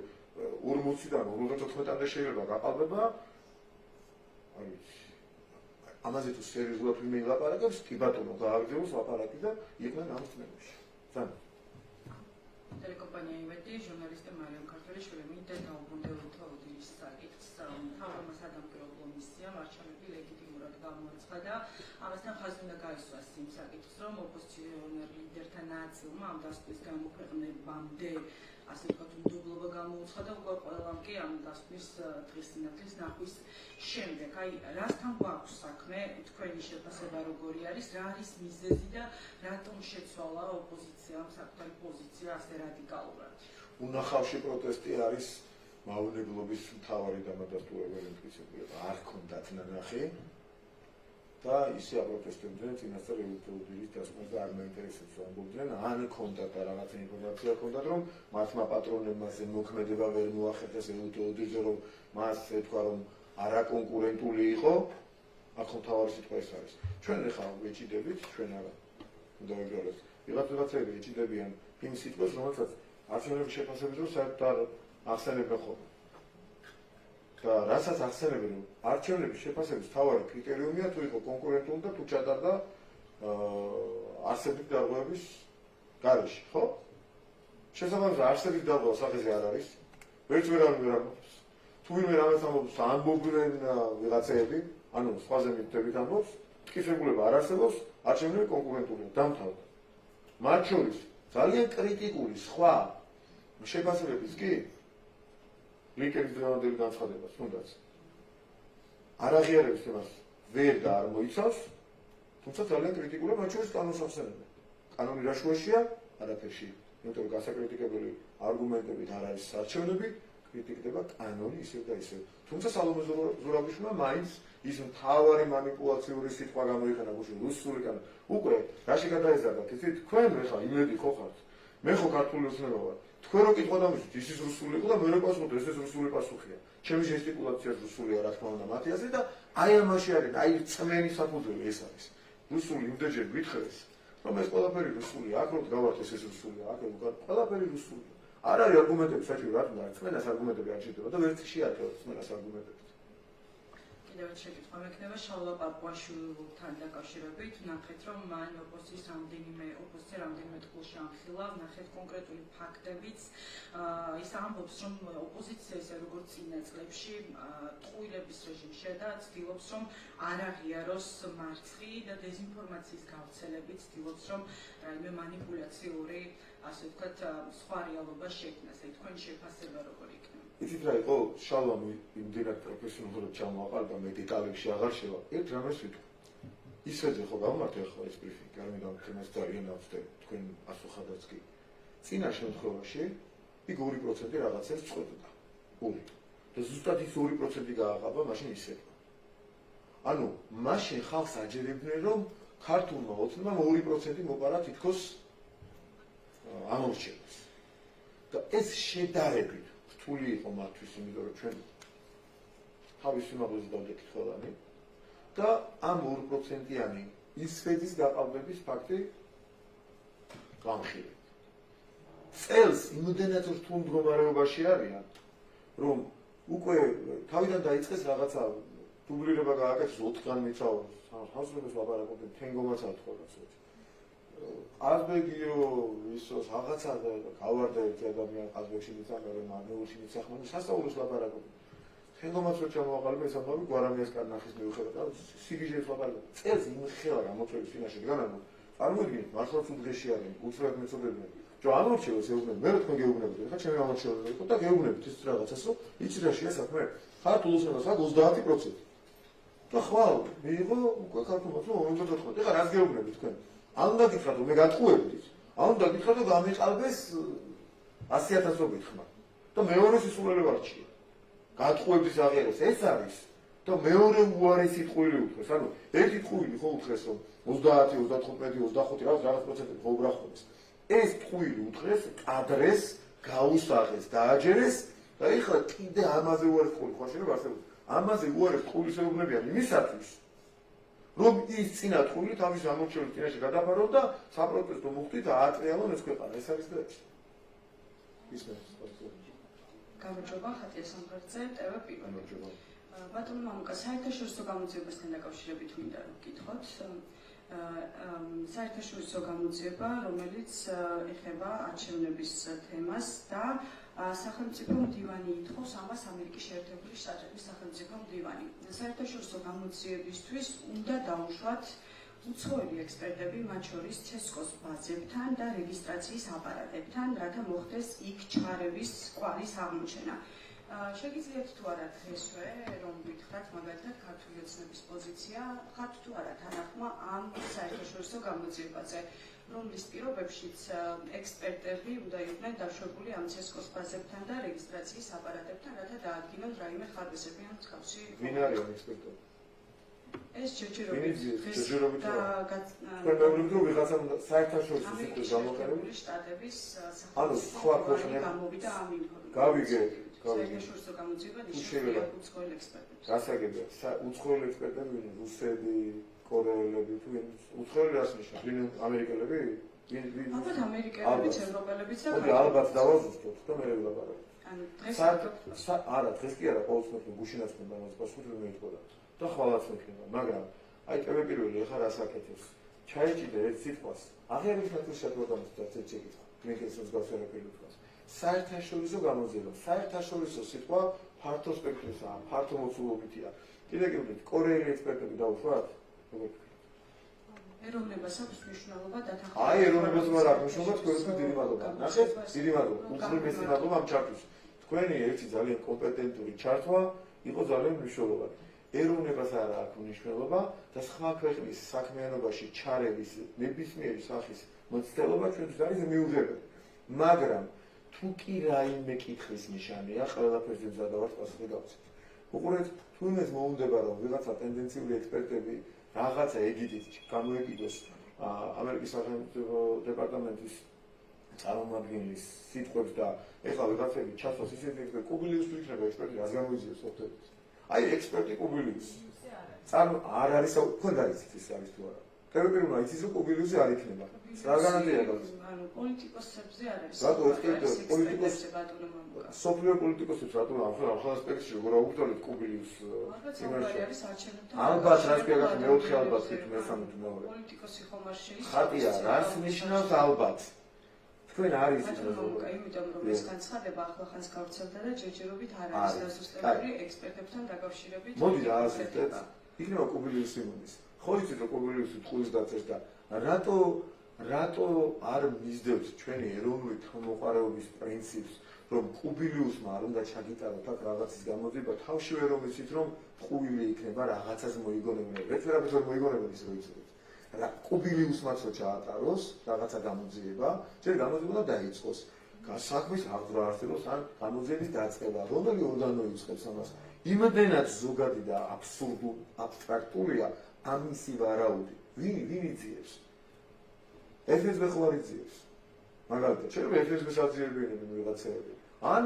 40-დან 54-მდე შეიძლება გაყალბება აი ამაზე თუ სერიოზულად ვინმე ლაპარაკებს კი ბატონო გააგრძელოს ლაპარაკი და იყვნენ ამ რწმენაში ძალიან ტელეკომპანია ივეტი ჟურნალისტი მარიამ ქართველიშვილი მინდა დაუბრუნდელოთ აუდიოს საკითხს მთავრობა სადამკვირვებლო კომისიამ არჩევნები ლეგიტიმურად გამოაცხადა ამასთან ხაზი უნდა გაისვას იმ საკითხს რომ ოპოზიციონერ ლიდერთა ნაწილმა ამ დასკვნის გამოქვეყნებამდე ასე ვთქვათ უნდობლობა გამოუცხადა უკვე ყველამ კი ამ დასკვნის დღესინათლის ნახვის შემდეგ აი რასთან გვაქვს საქმე თქვენი შეფასება როგორი არის რა არის მიზეზი და რატომ შეცვალა ოპოზიციამ საკუთარი პოზიცია ასე რადიკალურად უნახავში პროტესტი არის მავნებლობის მთავარი დამადასტურებელი მტკიცებულება არ ქონდათ ნანახი და ისე აპროტესტებდნენ წინასწარ ელექტროდირის დასკვნის და არ მაინტერესებს ამბობდნენ ან ქონდათ და რაღაცა ინფორმაცია ქონდათ რომ მათმა პატრონებმა ზე მოქმედება ვერ მოახერხეს ელექტროდირზე რომ მას ეთქვა რომ არაკონკურენტული იყო აქ მთავარი სიტყვა ეს არის ჩვენ ახლა ვეჭიდებით ჩვენ არა უნდა ვიგრძელოთ ვიღაცები ეჭიდებიან იმ სიტყვას რომელსაც არჩევნების შეფასების დროს საერთოდ არ ახსენებენ ხოლმე და რასაც ახსენებენ რომ არჩევნების შეფასების მთავარი კრიტერიუმია თუ იყო კონკურენტული და თუ ჩატარდა არსებით დარღვევების გარეშე ხო შესაბამისად არსებით დარღვევა სახეზე არ არის ვერც ვერ ამბობს თუ ვინმე რამეს ამბობს ამბობენ ვიღაცეები ანუ სხვაზე მითებით ამბობს მტკიცებულება არ არსებობს არჩევნები კონკურენტულია დამთავრდა მათ შორის ძალიან კრიტიკული სხვა შეფასებების კი ლიკების დღევანდელი განცხადებას თუნდაც არ აღიარებს იმას ვერ და არ მოიცავს თუმცა ძალიან კრიტიკულია მათ შორის კანონს ახსენებენ კანონი რა შუაშია არაფერში იმიტომ რომ გასაკრიტიკებელი არგუმენტებით არ არის არჩევნები კრიტიკდება კანონი ისევ და ისევ. თუმცა სალომე ზურაბიშვილმა მაინც ის მთავარი манипуლაციური სიტყვა გამოიყენა გუშინ რუსული კანონი. უკვე რაში გადაეზარდათ იცით? თქვენ ეხლა იმედი ხო ხართ? მე ხო ქართული ოცნება ვარ. თქვენ რო კითხვა დამისვით, ის რუსული იყო და მე რო პასუხობ, ეს რუსული პასუხია. ჩემი ჟესტიკულაციაც რუსულია რა თქმა უნდა მათიაზე და აი ამაში არის, აი წმენი საფუძველი ეს არის. რუსული იმდენჯერ გითხრეს, რომ ეს ყველაფერი რუსულია, აქ რო გავართ ეს რუსულია, აქ რო ყველაფერი რუსულია. არ არის არგუმენტები საჭირო რა თქმა უნდა, წმენას არგუმენტები არ შეიძლება და ვერც შეარჩევთ წმენას არგუმენტები. კიდევ ერთ შეკითხვა მექნება შალვა პაპუაშვილთან დაკავშირებით. ნახეთ, რომ მან ოპოზიცია რამდენიმე ტყუილში ამხილა, ნახეთ კონკრეტული ფაქტებიც. ის ამბობს, რომ ოპოზიცია ისე როგორც წინა წლებში ტყუილების რეჟიმშია და ცდილობს, რომ არ აღიაროს მარცხი და დეზინფორმაციის გავრცელებით ცდილობს, რომ რაიმე манипуლაციური, ასე ვთქვათ, სხვა რეალობა შექმნას. აი თქვენი შეფასება როგორ იქნება? იცით რა იყო შალვამ იმდენად პროფესიონალურად ჩამოაყალიბა მე დეტალებში აღარ შევა ერთ რამეს ვიტყვი ისედე ხო გავმართე ახლა ეს ბრიფინგი არ მინდა თემას ძალიან ავწდე თქვენ პასუხადაც კი წინა შემთხვევაში იქ 2% რაღაცას წყვეტდა და ზუსტად ის 2% გააყალიბა მაშინ ისედე ანუ მაშინ ხალხს აჯერებდნენ რომ ქართულმა ოცნებამ 2% მოპარა თითქოს ამორჩევას და ეს შედარებით რთული იყო მათთვის, იმიტომ რომ ჩვენ თავის სიმაღლეზე დავდექით ყველანი და ამ 2%-იანი ისვეთის გაყალბების ფაქტი გამხილეთ. წელს იმდენად რთულ მდგომარეობაში არიან, რომ უკვე თავიდან დაიწყეს რაღაცა დუბლირება გააკეთეს 4-გან მიცავ, ხალხს ლაპარაკობენ, თენგომაც ათხოვა ცოტა. აზბეგიო ისოს რაღაცა გავარდა ერთი ადამიანი აზბეგში მიცამერე მანეულში მიცახმანი სასწაულოს ლაპარაკობენ. თენგომაც რო ჩამოაყალიბა ეს ამბავი გვარამიას კარნახის მიუხედავად და სიგიჟეს ლაპარაკობენ. წელს იმხელა გამოწვევის წინაშე განაგო. წარმოიდგინეთ მართლაც უდღეში არიან, უცებ მეწოდებიან. ჯო ამორჩევას ეუბნები, მე რა თქვენ გეუბნებით, ხა ჩემი ამორჩევები იყო და გეუბნებით ის რაღაცას რომ იცი რა შეა საქმე. ქართულ ოცნებას აქვს 30%. და ხვალ მიიღო უკვე ქართულმა რომ 54. ეხლა რას გეუბნებით თქვენ? ან უნდა გითხრათ რომ მე გატყუებდით, ან უნდა გითხრათ რომ გამიყალბეს 100,000-ობით ხმა. და მეორე სისულელე ვარჩია. გატყუებდის აღიარეს ეს არის და მეორე უარესი ტყუილი უთხრეს. ანუ ერთი ტყუილი ხო უთხრეს რომ 30, 35, 25 რაღაც პროცენტები ხო უბრახოს. ეს ტყუილი უთხრეს, კადრეს, გაუსაღეს, დააჯერეს და ეხლა კიდე ამაზე უარეს ტყუილი ხო შეიძლება არსებობს. ამაზე უარეს ტყუილის ეუბნებიან იმისათვის რომ ის წინა ტყუილი თავის ამორჩევის წინაშე გადაბარო და საპროტესტო მუხტით აატრიალონ ეს ქვეყანა. ეს არის და ეს. ისმენს გამარჯობა, ხატია სამღერცე, ტევე პირველი. ბატონო მამუკა, საერთაშორისო გამოძიებასთან დაკავშირებით მინდა რომ გითხოთ. საერთაშორისო გამოძიება, რომელიც ეხება არჩევნების თემას და სახელმწიფო მდივანი ითხოვს ამას ამერიკის შეერთებული შტატების სახელმწიფო მდივანი. საერთაშორისო გამოძიებისთვის უნდა დაუშვათ უცხოელი ექსპერტები, მათ შორის ცესკოს ბაზებთან და რეგისტრაციის აპარატებთან, რათა მოხდეს იქ ჩარევის კვალის აღმოჩენა. შეგიძლიათ თუ არა დღესვე რომ გითხრათ მაგალითად ქართული ოცნების პოზიცია, ხართ თუ არა თანახმა ამ საერთაშორისო გამოძიებაზე, რომლის პირობებშიც ექსპერტები უნდა იყვნენ დაშვებული ამ ცესკოს ბაზებთან და რეგისტრაციის აპარატებთან, რათა დაადგინონ რაიმე ხარბესები ან მსგავსი. ვინ არის ამ ექსპერტები? ეს ჯერჯერობით და პრობლემები რომ ვიღაცა საერთაშორისო სიტყვის გამოყენებული შტატების ანუ სხვა ქვეყნები გამოვიდა ამ ინფორმაცია. გავიგე. საერთაშორისო გამოძიება ნიშნავს უცხოელ ექსპერტებს. გასაგებია, უცხოელი ექსპერტები ვინ? რუსები, კორეელები თუ ვინ? უცხოელი რას ნიშნავს? ვინ ამერიკელები? ვინ? ალბათ ამერიკელებიც, ევროპელებიც და ალბათ დავაზუსტოთ და მე ვილაპარაკო. ანუ დღეს არა, დღეს კი არა, ყოველთვის გუშინაც მინდა მას პასუხი რომ მეითხოვა. და ხვალაც მექნება, მაგრამ აი ტევე პირველი ახლა რას აკეთებს? ჩაიჭიდე ერთ სიტყვას. აღიარების ნაწილს შეგვიძლია ერთ შეკითხვა. მეკეცოს გასაკვირველი თქვას. საერთაშორისო გამოძიება. საერთაშორისო სიტყვა ფართო სპექტრისაა, ფართო მოცულობითია. კიდე გიგვით, კორეელი ექსპერტები დაუშვათ? ეროვნებას აქვს მნიშვნელობა დათანხმება. აი, ეროვნებას არ აქვს მნიშვნელობა, თქვენთვის დიდი მადლობა. ნახეთ, დიდი მადლობა. უხმის მადლობა ამ ჩარტვის. თქვენი ერთი ძალიან კომპეტენტური ჩარტვა იყო ძალიან მნიშვნელოვანი. ეროვნებას არ აქვს მნიშვნელობა და სხვა ქვეყნის საქმიანობაში ჩარევის ნებისმიერი სახის მოცდელობა ჩვენთვის არის მიუღებელი. მაგრამ თუ კი რაიმე კითხვის ნიშანია, ყველაფერზე მზადა ვარ პასუხი გავცეთ. უყურეთ, თუ იმას მოუნდება რომ ვიღაცა ტენდენციური ექსპერტები რაღაცა ეგიდით გამოეკიდოს ამერიკის სახელმწიფო დეპარტამენტის წარმომადგენლის სიტყვებს და ეხლა ვიღაცები ჩასვას ისეთი ექსპერტი კუბილიუს თუ იქნება ექსპერტი რას გამოიძიებს ოქტების. აი ექსპერტი კუბილიუს. არ არის თქვენ გაიცით ის არის თუ არა. ტელევიზორმა იცის რომ კუბილიუსი არ იქნება. რა განადია გავს? ანუ პოლიტიკოსებზე არ არის. რატო პოლიტიკოსებზე ბატონო მამუკა. სოფლიო პოლიტიკოსებს რატო ახალ ასპექტში როგორ აუგდარით კუბილიუს იმაში? ალბათ რას პირდაპირ მეოთხე ალბათ იქ მესამე თუ მეორე. პოლიტიკოსი ხომ არ შეიძლება. ხატია, რას ნიშნავს ალბათ? თქვენ არის ის მამუკა, იმიტომ რომ ეს განცხადება ახლახანს გავრცელდა და ჯერჯერობით არ არის დასუსტებული ექსპერტებთან დაკავშირებით. მოდი რა ასეთეთ. იქნება კუბილიუსი მოდის. ხო იცით რომ კუბილიუსი ტყუილს დაწერს და რატო არ მისდევთ ჩვენი ეროვნული თვითმოყვარეობის პრინციპს, რომ კუბილიუსმა არ უნდა ჩაგიტაროთ აქ რაღაცის გამოძიება, თავშივე რომ იცით რომ ტყუილი იქნება რაღაცას მოიგონებენ. ვერაფერს ვერ მოიგონებენ ის რო იცით. რა კუბილიუსმაც რო ჩაატაროს რაღაცა გამოძიება, ჯერ გამოძიება დაიწყოს. საქმის აღძვრა არსებობს ან გამოძიების დაწყება, რომელი ორგანო იწყებს ამას. იმდენად ზოგადი და აბსტრაქტულია ამისი ვარაუდი. ვინ იძიებს? FSB ხო არ იძიებს. მაგალითად, შეიძლება FSB-ს აძიებინებენ ვიღაცები. ან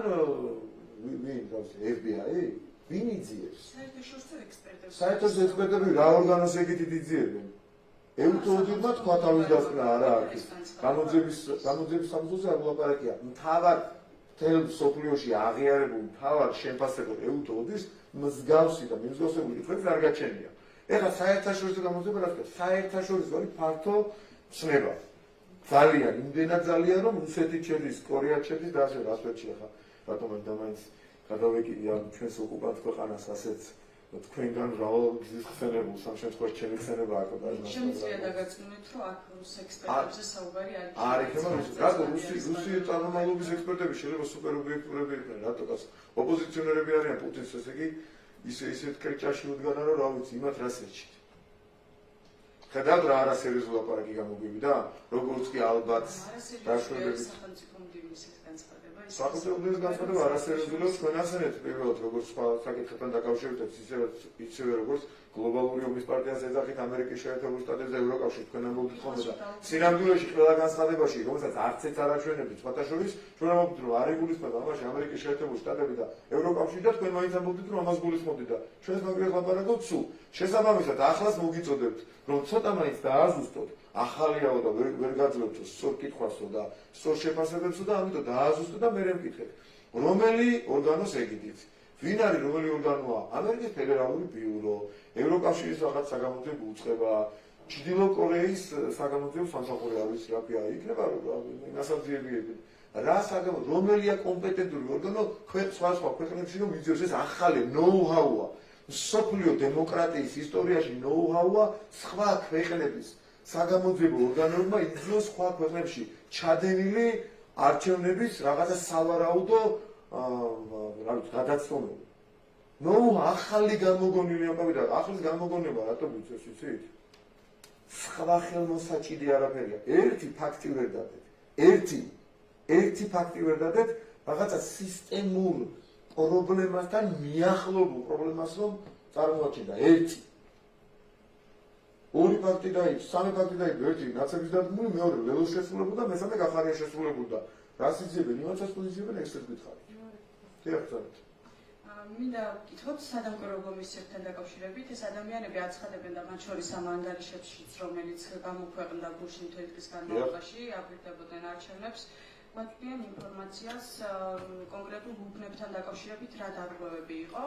ვინ გავს FBI? ვინ იძიებს? საერთაშორისო ექსპერტები რა ორგანოს ეგეთით იძიებენ? ეუთოუდირმა თქვა თავის დასკვნა არა აქვს. გამოძიების სამსულზე არ ვლაპარაკია. მთავარ თელ სოფლიოში აღიარებულ მთავარ შემფასებელ ეუთოუდის მსგავსი და მიმსგავსებული კითხვები არ გაჩენია. ეხლა საერთაშორისო გამოძიება რა თქვა? საერთაშორისო არის ფართო ცნება. ძალიან, იმდენად ძალიან, რომ რუსეთი შედის, კორეა შედის და ასე რასვეთში ახლა რატომ არ დამაინც გადავეკიდე ამ ჩვენს ოკუპანტ ქვეყანას ასეთ თქვენგან რავალ ხსენებულს ამ შემთხვევაში ჩემი ხსენება აქ და შემიძლია დაგაწმუნდეთ, რომ აქ რუს ექსპერტებზე საუბარი არ იქნება. რატო რუსი წარმომავლობის ექსპერტები შეიძლება სუპერობიექტურები იყვნენ, რატო ოპოზიციონერები არიან პუტინს, ესე იგი ისეთ კრეჭაში უდგანა, რომ რა ვიცი, იმათ რას ერჩით. ხედავთ რა არასერიოზული ლაპარაკი გამოგვივიდა, როგორც კი ალბათ დაშვებებით სახელმწიფო უდიდეს განცხადება არასერიოზულობს თქვენ ახსენეთ პირველად როგორც სხვა საკითხებთან დაკავშირებით ისევე როგორც გლობალური ომის პარტიას ეძახით ამერიკის შეერთებულ შტატებს და ევროკავშირს თქვენ ამბობთ ხოლმე და სინამდვილეში ყველა განცხადებაში რომელსაც არც ერთ არაჩვენებთ სხვათა შორის ჩვენ ამბობთ რომ არ იგულისხმება ამაში ამერიკის შეერთებული შტატები და ევროკავშირი და თქვენ მაინც ამბობთ რომ ამას გულისხმობთ და ჩვენს მაგას ლაპარაკობთ სულ შესაბამისად ახლაც მოგიწოდებთ რომ ცოტა მაინც დააზუსტოთ ახალიაო და ვერ გაძლევთო სწორ კითხვასო და სწორ შეფასებებსო და ამიტომ დააზუსტო და მერე მკითხეთ რომელი ორგანოს ეგიდით ვინ არის რომელი ორგანოა ამერიკის ფედერალური ბიურო ევროკავშირის რაღაც საგამოძიებო უწყება ჩრდილო კორეის საგამოძიებო სამსახური არის რაფია იქნება ნასაძიებიები რა საგამო რომელია კომპეტენტური ორგანო სხვა ქვეყნებში რომ იძლევს ეს ახალი ნოუ-ჰაუა სოფლიო დემოკრატიის ისტორიაში ნოუ-ჰაუა სხვა ქვეყნების საგამოძიებო ორგანოებმა იძლევს სხვა ქვეყნებში ჩადენილი არჩევნების რაღაცა სავარაუდო გადაცდომები. ახალი გამოგონილი ამბავი და ახლის გამოგონება რატო გვიწევს იცით? სხვა ხელმოსაჭიდი არაფერია. ერთი ფაქტი ვერ დადეთ. ერთი ფაქტი ვერ დადეთ რაღაცა სისტემურ პრობლემასთან მიახლოებულ პრობლემას რომ წარმოაჩენდა. ერთი. ორი ფაქტი დაიჭრა, სამი ფაქტი დაიჭრა, ერთი ნაცების დადგმული, მეორე ველოს შესრულებული და მესამე გახარია შესრულებული და რას იძლევენ იმასაც პოზიციებენ ექსპერტ გითხარით. დიახტარით. მინდა ვკითხოთ სადამკვირვებლო კომისიებთან დაკავშირებით ეს ადამიანები აცხადებენ და მათ შორის ამ ანგარიშებშიც რომელიც გამოქვეყნდა გუშინ მთელი დღის განმავლობაში აფრთხებოდნენ არჩევნებს გვაქვს ინფორმაციას კონკრეტულ უბნებთან დაკავშირებით რა დარღვევები იყო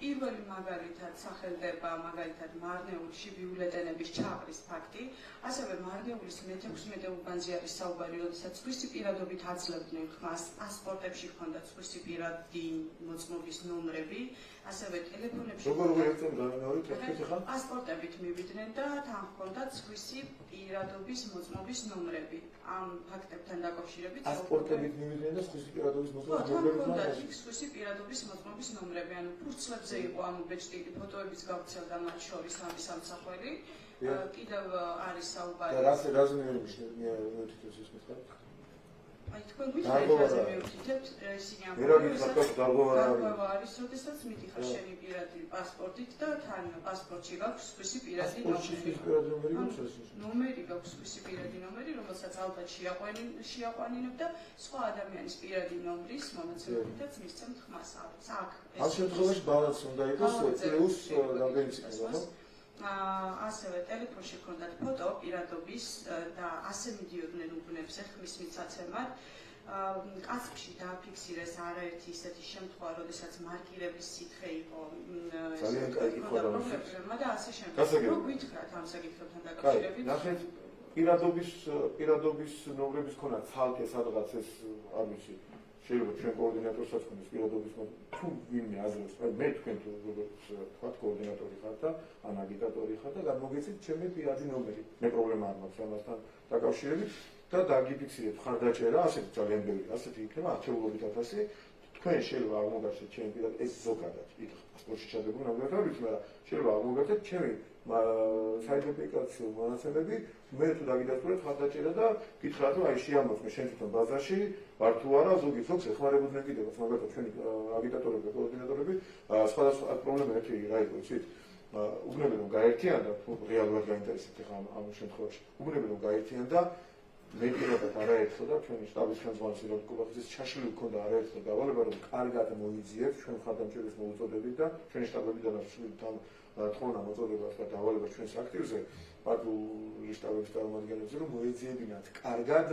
პირველი მაგალითად სახელდება მაგალითად მარნეულში ბიულეტენების ჩაყრის ფაქტი ასევე მარნეულის მე-16 უბანზე არის საუბარი როდესაც სხვისი პირადობით აძლევდნენ ხმას პასპორტებში ჰქონდათ სხვისი პირადი მოწმობის ნომრები ასევე ტელეფონებში როგორ ვიერთებთ განმეორეთ ეთქეთ ხა პასპორტებით მივიდნენ და თან ჰქონდათ სხვისი პირადობის მოწმობის ნომრები ამ ფაქტებთან დაკავშირებით პასპორტებით მივიდნენ და სხვისი პირადობის მოწმობის ნომრები ჰქონდათ სხვისი პირადობის მოწმობის ნომრები ანუ ფურცლებზე იყო ამ ბეჭდილი ფოტოების გავრცელდა მათ შორის ამის სამსახველი კიდევ არის საუბარი და რას მიერ თვითონ ის მითხარით აი თქვენ გვიწევთ მივხვდით ისინი ამბობენ არის როდესაც მიდიხარ შენი პირადი პასპორტით და თან პასპორტში გაქვს სხვისი პირადი ნომერი გაქვს სხვისი პირადი ნომერი რომელსაც ალბათ შეაყვანინებ და სხვა ადამიანის პირადი ნომრის მონაცემებითაც მისცემთ ხმას აქ ამ შემთხვევაში ბალანსი უნდა იყოს პლუს რამდენი ციფრი ასევე ტელეფონში ჰქონდათ ფოტო პირადობის და ასე მიდიოდნენ უბნებზე ხმის მიცაცემად. კაცში დააფიქსირეს არაერთი ისეთი შემთხვევა, როდესაც მარკირების სითხე იყო ძალიან კაი პრობლემა და ასე შემდეგ. რო გითხრათ ამ საკითხებთან დაკავშირებით. ნახეთ, პირადობის ნომრების ქონა ცალკე სადღაც ეს არ ვიცი. შეიძლება ჩვენ კოორდინატორსაც ქონდეს პირადობის თუ ვინმე აზრებს, მე თქვენ თუ როგორც თქვათ კოორდინატორი ხარ და ან აგიტატორი ხარ და გამოგეცით ჩემი პირადი ნომერი. მე პრობლემა არ მაქვს ამასთან დაკავშირებით და დაგიფიქსირეთ ხარდაჭერა, ასეთი ძალიან ბევრი, ასეთი იქნება ათეულობით ათასი. თქვენ შეიძლება აღმოგაჩნდეთ ჩემი პირადი ეს ზოგადად იქ პასპორტში ჩადებული ნამდვილად არ ვიცი, მაგრამ შეიძლება აღმოგაჩნდეთ ჩემი საიდენტიფიკაციო მონაცემები, მე თუ დაგიდასტურეთ ხარდაჭერა და გითხრათ რომ აი შეამოწმე შენ თვითონ ბაზარში ვარ თუ არა, ზოგი ფოქს ეხმარებოდნენ კიდევაც, მაგალითად ჩვენი აგიტატორები და კოორდინატორები სხვადასხვა პრობლემა ერთი რა იყო, იცით? უბნები რომ გაერთიანდა, რეალურად გაინტერესებთ ახლა ამ შემთხვევაში. უბნები რომ გაერთიანდა მე პირადად არაერთხელ და ჩვენი შტაბის ხელმძღვანელი როდიკ კუბახიძის ჩაშლილი ჰქონდა არაერთხელ დავალება რომ კარგად მოიძიებს ჩვენ ხარდამჭერებს მოუწოდებით და ჩვენი შტაბებიდანაც თან თხოვნა მოწოდებას და დავალებას ჩვენს აქტივზე პარტიული შტაბების წარმომადგენლებზე რომ მოეძიებინათ კარგად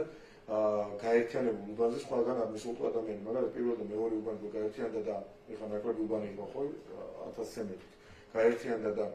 გაერთიანებულ უბანზე სხვაგან ადმინისტრატიულ ადამიანები მაგალითად პირველ და მეორე უბანი რო გაერთიანდა და ეხლა ნაკლები უბანი იყო ხო 1000-ზე მეტი გაერთიანდა და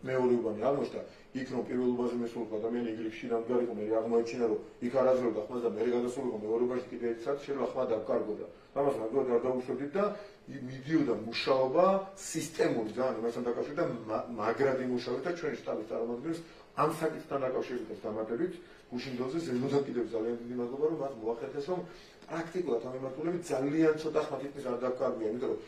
მეორე უბანი აღმოჩნდა იქ რომ პირველ უბანზე მესულიყო ადამიანი იგრიქში დამდგარიყო მე აღმოაჩინა რომ იქ არაზრდა ხმას და მე გადასულიყო მეორე უბანში კიდე ერთ საათი შეიძლება ხმა დავკარგოდა ამას ნამდვილად არ დავუშვებდით და მიდიოდა მუშაობა სისტემური ძალიან იმასთან დაკავშირებით და მაგრადი მუშაობდა ჩვენი შტაბის წარმომადგენლებს ამ საკითხთან დაკავშირებით დამატებით გუშინდელზე ზემოდან კიდევ ძალიან დიდი მადლობა რომ მას მოახერხეს რომ პრაქტიკულად ამ მიმართულებით ძალიან ცოტა ხმა თითქმის არ დავკარგია იმიტომ რომ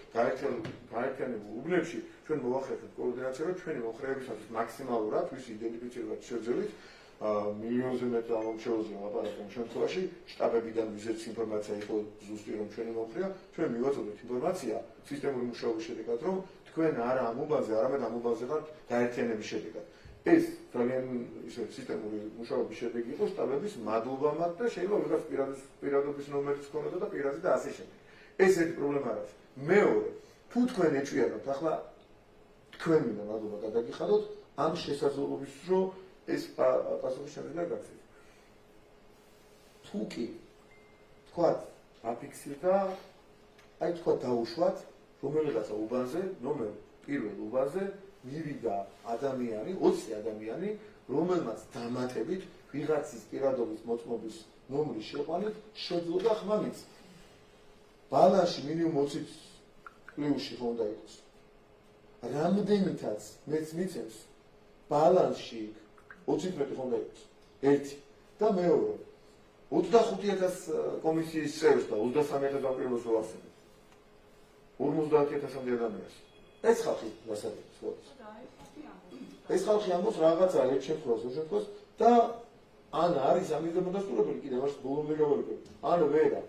გაერთიანებულ უბნებში ჩვენ მოახერხეთ კოორდინაცია რომ ჩვენი მომხრეებისათვის მაქსიმალურად ვისი იდენტიფიცირება შეძლებით მილიონზე მეტ ამომრჩეველზე ლაპარაკობ ამ შემთხვევაში შტაბებიდან ვიზეც ინფორმაცია იყო ზუსტი რომ ჩვენი მომხრეა ჩვენ მივაწოდეთ ინფორმაცია სისტემური მუშაობის შედეგად რომ თქვენ არა ამ უბანზე არამედ ამ უბანზე ხართ გაერთიანების შედეგად ეს ძალიან ისე სისტემური მუშაობის შედეგი იყო შტაბების მადლობამად და შეიძლება ვიღაც პირადობის ნომერიც ქონოდა და პირადი და ასე შემდეგ ეს ერთი პრობლემა არის მეორე თუ თქვენ ეჭვიანობთ ახლა თქვენ მინდა მადლობა გადაგიხადოთ ამ შესაძლებლობის რომ ეს პასუხი შემიძლია გაქცეთ. თუ კი თქვათ აფიქსირდა, აი თქვათ დაუშვათ რომელიღაცა უბანზე, ნომერ პირველ უბანზე მივიდა ადამიანი, 20 ადამიანი, რომელმაც დამატებით ვიღაცის პირადობის მოწმობის ნომრის შეყვანით შეძლო ხმა მიწ. ბალანსში მინიმუმ 20 პლუსში ხონდა იყოს. რამდენითაც მეც მიცემს ბალანსში 20 მეტი ხონდა იყოს. ერთი და მეორე 25000 კომისიის წევრს და 23000 დაპირებულს ვახსენებ. 50000-მდე ადამიანს. ეს ხალხი გასაგებია სულ. ეს ხალხი ამბობს რაღაცა ერთ შემთხვევას და ან არის ამის დამადასტურებელი კიდევ მას ბოლომდე გავარკვევ. ან ვერა.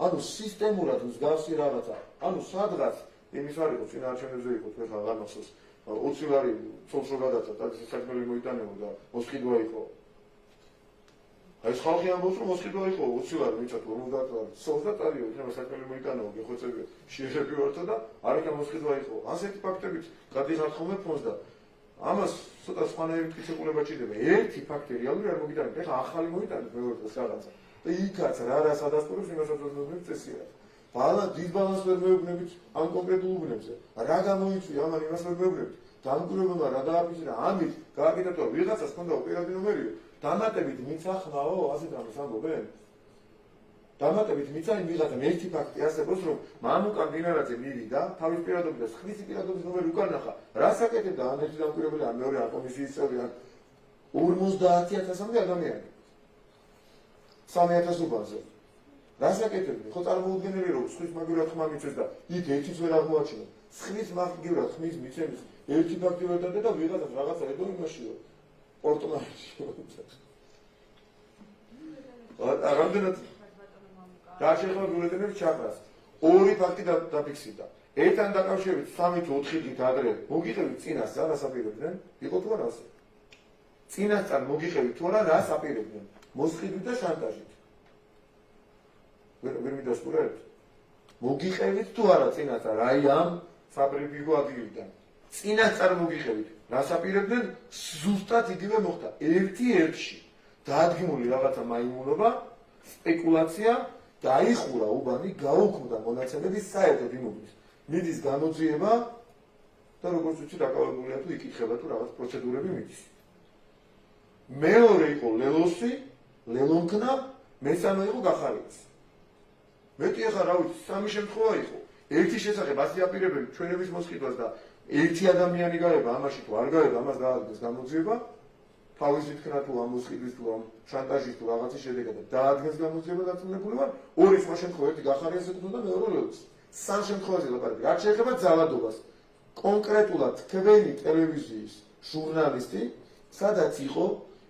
ანუ სისტემურად მსგავსი რაღაცა. ანუ სადღაც იმის არ იყო წინაარჩევნებზე იყო თქვენ აღამახსოვს 20 ლარი ცოლს რო გადაცა და საქმე მოიტანეო და მოსყიდვა იყო. აი ეს ხალხი ამბობს რომ მოსყიდვა იყო 20 ლარი მიწათ 50 ლარი ცოლს და წარიო იქნება საქმე მოიტანეო გეხოცებია შეიძლება ვართა და არ იქა მოსყიდვა იყო. ასეთი ფაქტებით გადიღარ ხოლმე ფონს და ამას ცოტა სხვანაირად კითხულება ჭირდება. ერთი ფაქტი რეალური არ მოგიტანეთ. ეხლა ახალი მოიტანეთ მეორე დღეს რაღაცა. და იქაც რა სადასტურებს იმასაც ვეუბნებით წესია. ბალა დიდ ბალანს ვერ მეუბნებით ამ კონკრეტულ უბნებზე. რა გამოიწვია ამან იმას ვერ მეუბნებით. დამკვირვებელმა რა დააფიქსირა ამით გააკეთა თუ ვიღაცას ქონდა პირადი ნომერიო. დამატებით მიცა ხმაო ასე ამას ამბობენ. დამატებით მიცა იმ ვიღაცამ ერთი ფაქტი არსებობს რომ მამუკა დინარაძე მივიდა თავის პირადობის და ხმის პირადობის ნომერი უკან ნახა. რა საკეთებდა ამ ერთი დამკვირვებელი ამ მეორე კომისიის წევრი ან 50000-მდე ადამიანი. 3000 უბანზე. რა საკეთებდი? ხო წარმოუდგენელი რომ სხვის მაგივრად ხმა მიცეს და იქ ერთიც ვერ აღმოაჩინა. სხვის მაგივრად ხმის მიცემის ერთი ფაქტი ვერ დადა და ვიღაცას რაღაცა ედო იმაშიო. პორტმონეში. რამდენად და შეეხება ბიულეტენების ჩაყრას. ორი ფაქტი დაფიქსირდა. ერთთან დაკავშირებით 3-4 დღით ადრე მოგიყევით წინასწარ რას აპირებდნენ? იყო თუ არა ასე? წინასწარ მოგიყევით თუ არა რას აპირებდნენ? მოსყიდვით და შანტაჟით. ვერ მიდასტურებთ? მოგიყევით თუ არა წინასწარ აი ამ საფრიფიგო ადგილიდან. წინასწარ მოგიყევით. რას აპირებდნენ? ზუსტად იგივე მოხდა. ერთი-ერთში დაადგმული რაღაცა მაიმუნობა, სპეკულაცია, დაიხურა უბანი, გაუქმდა მონაცემების საერთოდ იმობის. მიდის გამოძიება და როგორც ვიცი დაკავებულია თუ იკითხება თუ რაღაც პროცედურები მიდის. მეორე იყო ლელოსი, ლელონქნა, მესამე იყო გახარიას. მეტი ახლა რა ვიცი, სამი შემთხვევა იყო. ერთი შესახებ ასე აპირებენ ჩვენების მოსყიდვას და ერთი ადამიანი გაება ამაში თუ არ გაება ამას დაადგეს გამოძიება. თავის თქმა თუ ამ მოსყიდვის თუ ამ შანტაჟის თუ რაღაცის შედეგად დაადგეს გამოძიება დაწუნებულებამ. ორი სხვა შემთხვევა ერთი გახარიას ეკუთვნოდა მეორე ლელოს. სამ შემთხვევაში ლაპარაკი. რაც შეეხება ძალადობას, კონკრეტულად თქვენი ტელევიზიის ჟურნალისტი, სადაც იყო,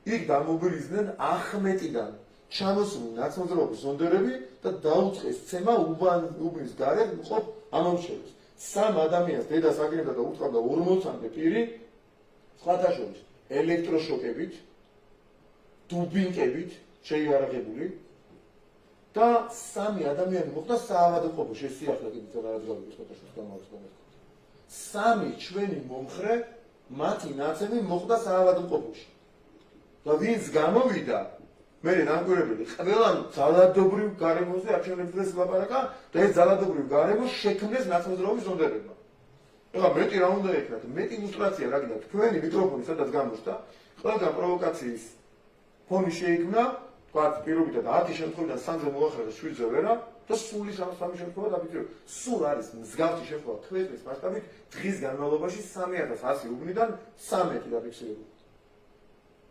იქ დამობილიზდნენ 11-დან ჩამოსული ნაცნობრობის ზონდერები და დაუწყეს ცემა უბნის გარეთ მყოფ ამომრჩევლებს. სამ ადამიანს დედას აგინებდა და უთყავდა 40-მდე პირი, სხვათა შორის ელექტროშოკებით, დუბინკებით შეიარაღებული და სამი ადამიანი მოხდა საავადმყოფოში, ეს სიახლე კიდევ ძალადობის ხოთაშოს გამოვხდა. სამი ჩვენი მომხრე მათი ნაცემი მოხდა საავადმყოფოში. და ვინც გამოვიდა, მე ნამკვირვებელი ყველა ძალადობრივ გარემოზე არჩევნებს ლაპარაკა და ეს ძალადობრივ გარემო შექმნეს ნაცნობრობის ზონდერებმა. ეხლა მეტი რა უნდა ეკრათ, მეტი ილუსტრაცია რა გინდა, თქვენი მიკროფონი სადაც გამოჩნდა, ყველგან პროვოკაციის ფონი შეიქმნა, თქვათ პირობითად 10 შემთხვევიდან 3-ზე მოახერხა 7-ზე ვერა და სული სამი შემთხვევა დაფიქსირდა. სულ არის მსგავსი შემთხვევა ქვეყნის მასშტაბით დღის განმავლობაში 3100 უბნიდან 13 დაფიქსირებული.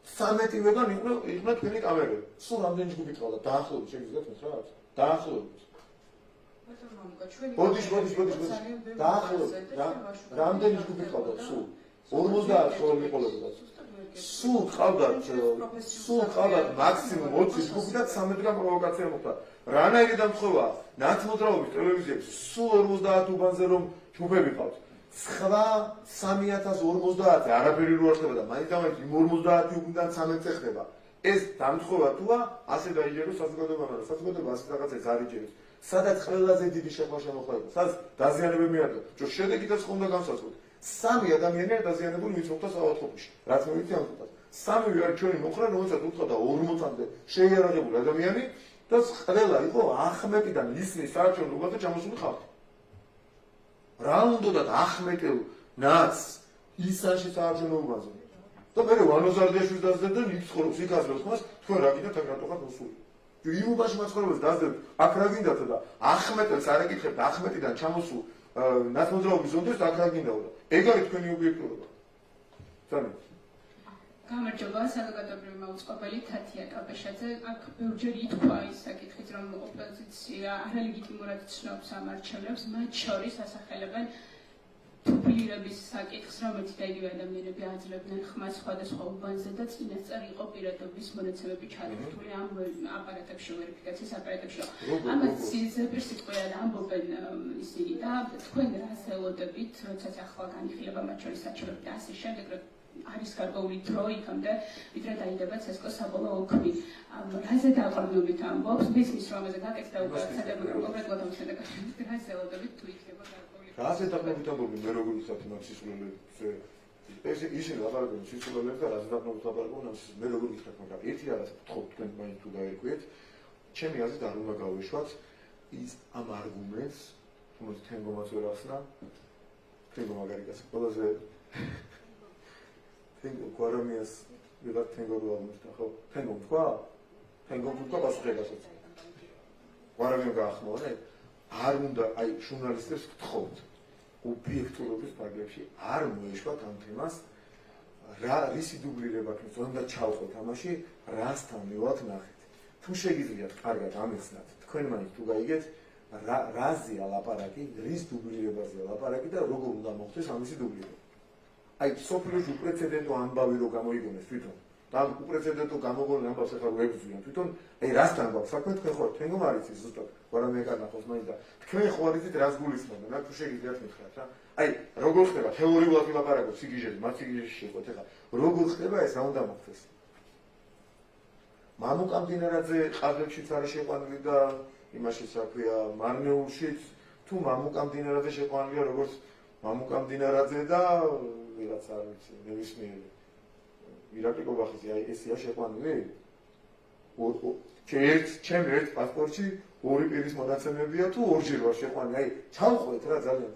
13-ვედან იყვნა თქვენი კამერები. სულ რამდენი ჯგუფი ყავდა? დაახლოებით შეგიძლიათ მითხრათ? დაახლოებით. ბოდიშ. დაახლოებით. რამდენი ჯგუფი ყავდა სულ? 50 ხოლმე მიყოლებოდა. სულ ყავდათ მაქსიმუმ 20 ჯგუფი და 13-დან პროვოკაცია მოხდა. რანაირი დამხობა ნაცნობრობის ტელევიზიებს სულ 50 უბანზე რომ ჯგუფები ყავთ. სხვა 3050 არაფერი რო არ ხდება და მაინც-ამაინც იმ 50 უბნიდან 13-ზე ხდება. ეს დამთხოვა თუა ასე დაიჯეროს საზოგადოებამ და საზოგადოება ასე რაღაცას არ იჯერებს. სადაც ყველაზე დიდი შეხვა შემოხდება, სადაც დაზიანებები მიადგა. ჯო შედეგითაც ხონდა განსაზღვრული. სამი ადამიანი არის დაზიანებული ვინც მოხდა საავადმყოფოში. რაც მოვიცი ამ ხუთას. სამივე არის ჩვენი მომხრე, რომელსაც უთხოვდა 40-მდე შეიარაღებული ადამიანი და ყველა იყო 11-დან ისმის საარჩევნო უბანზე ჩამოსული ხალხი. რა უნდათ 11 ნაც ისაში საარჩევნო უბანზე. და მე ვანოზარდიაშვილს დაძლებდნენ, იქ ცხოვრობს, იქ აზრობს მას, თქვენ რა გინდათ აქ რატო ხართ მოსული? იმ უბანში მაცხოვრებელს დაძლებთ, აქ რა გინდათ და 11-ს არ ეკითხებთ 11-დან ჩამოსულ ნაცნობრობის ზონდერს აქ რა გინდაო და ეგ არის თქვენი ობიექტურობა. ძალიან გამარჯობა, საზოგადოებრივი მაუწყებელი თათია კაბეშაძე. აქ ბევრჯერ ითქვა ის საკითხიც, რომ ოპოზიცია არალეგიტიმურად ცნობს ამ არჩევნებს, მათ შორის ასახელებენ თუფლირების საკითხს, რომელიც იგივე ადამიანები აძლევდნენ ხმას სხვადასხვა უბანზე და წინასწარ იყო პირადობის მონაცემები ჩადებული ამ აპარატებში, ვერიფიკაციის აპარატებში. ამას ზეპირსიტყვიერად ამბობენ ისინი და თქვენ რას ელოდებით, როდესაც ახლა განიხილება მათ შორის საჩუქრები და ასე შემდეგ, არის გარკვეული დრო იქამდე, ვიდრე დაიდება ცესკოს საბოლოო ოქმი. რაზე დაყრდნობით ამბობს, მისმის რომ ამაზე გაკეთდა უკვე სადებიურო კონკრეტულად ამ შედეგებში, რას ელოდებით თუ იქნება გარკვეული. რაზე დაყრდნობით ამბობენ, მე როგორ ვიცათ იმას სისულელებზე. ეს ისინი ლაპარაკობენ სისულელებზე და რაზე დაყრდნობით ლაპარაკობენ, მე როგორ ვიცათ, მაგრამ ერთი რაღაც ვთხოვთ თქვენ მაინც თუ გაერკვიეთ, ჩემი აზრით არ უნდა გავეშვათ ის ამ არგუმენტს, თუმცა თენგომაც ვერ ახსნა, თენგო მაგარი კაცი, ყველაზე თენგო გვარამიას ვიღარ თენგო რო აღმოჩნდა, ხო? თენგო თქვა? თენგო თქვა პასუხებასაც. გვარამიამ გაახმოვა, არ უნდა აი ჟურნალისტებს ვთხოვთ ობიექტურობის ფარგლებში არ მოეშვათ ამ თემას რა რისი დუბლირება ქნეს, უნდა ჩავყოთ ამაში, რასთან მივათ ნახეთ. თუ შეგიძლიათ კარგად ამეხსნათ, თქვენ მაინც თუ გაიგეთ რაზეა ლაპარაკი, რის დუბლირებაზეა ლაპარაკი და როგორ უნდა მოხდეს ამისი დუბლირება. აი სოფლიოში უპრეცედენტო ამბავი რო გამოიგონეს თვითონ და უპრეცედენტო გამოგონილ ამბავს ახლა ვებრძვიან. თვითონ აი რასთან გვაქვს საქმე თქვენ ხო თქვენ რომ არიცით ზუსტად ვარა მე ეკარნახოს მაინც და თქვენ ხო არიცით რას გულისხმობენ რა თუ შეგიძლიათ მითხრათ რა აი როგორ ხდება თეორიულად ვილაპარაკოთ სიგიჟეზე მათ სიგიჟეში შეყვეთ ახლა როგორ ხდება ეს რა უნდა მოხდეს მამუკა მდინარაძე ყაზებშიც არის შეყვანილი და იმაშიც რა ქვია მარნეულშიც თუ მამუკა მდინარაძე შეყვანილია როგორც მამუკა მდინარაძე და ვიღაც არ ვიცი ნებისმიერი ირაკლი კობახიძე აი ესია შეყვანილი ჩემ ერთ პასპორტში ორი პირის მონაცემებია თუ ორჯერ ვარ შეყვანილი აი ჩავყვეთ რა ძალიან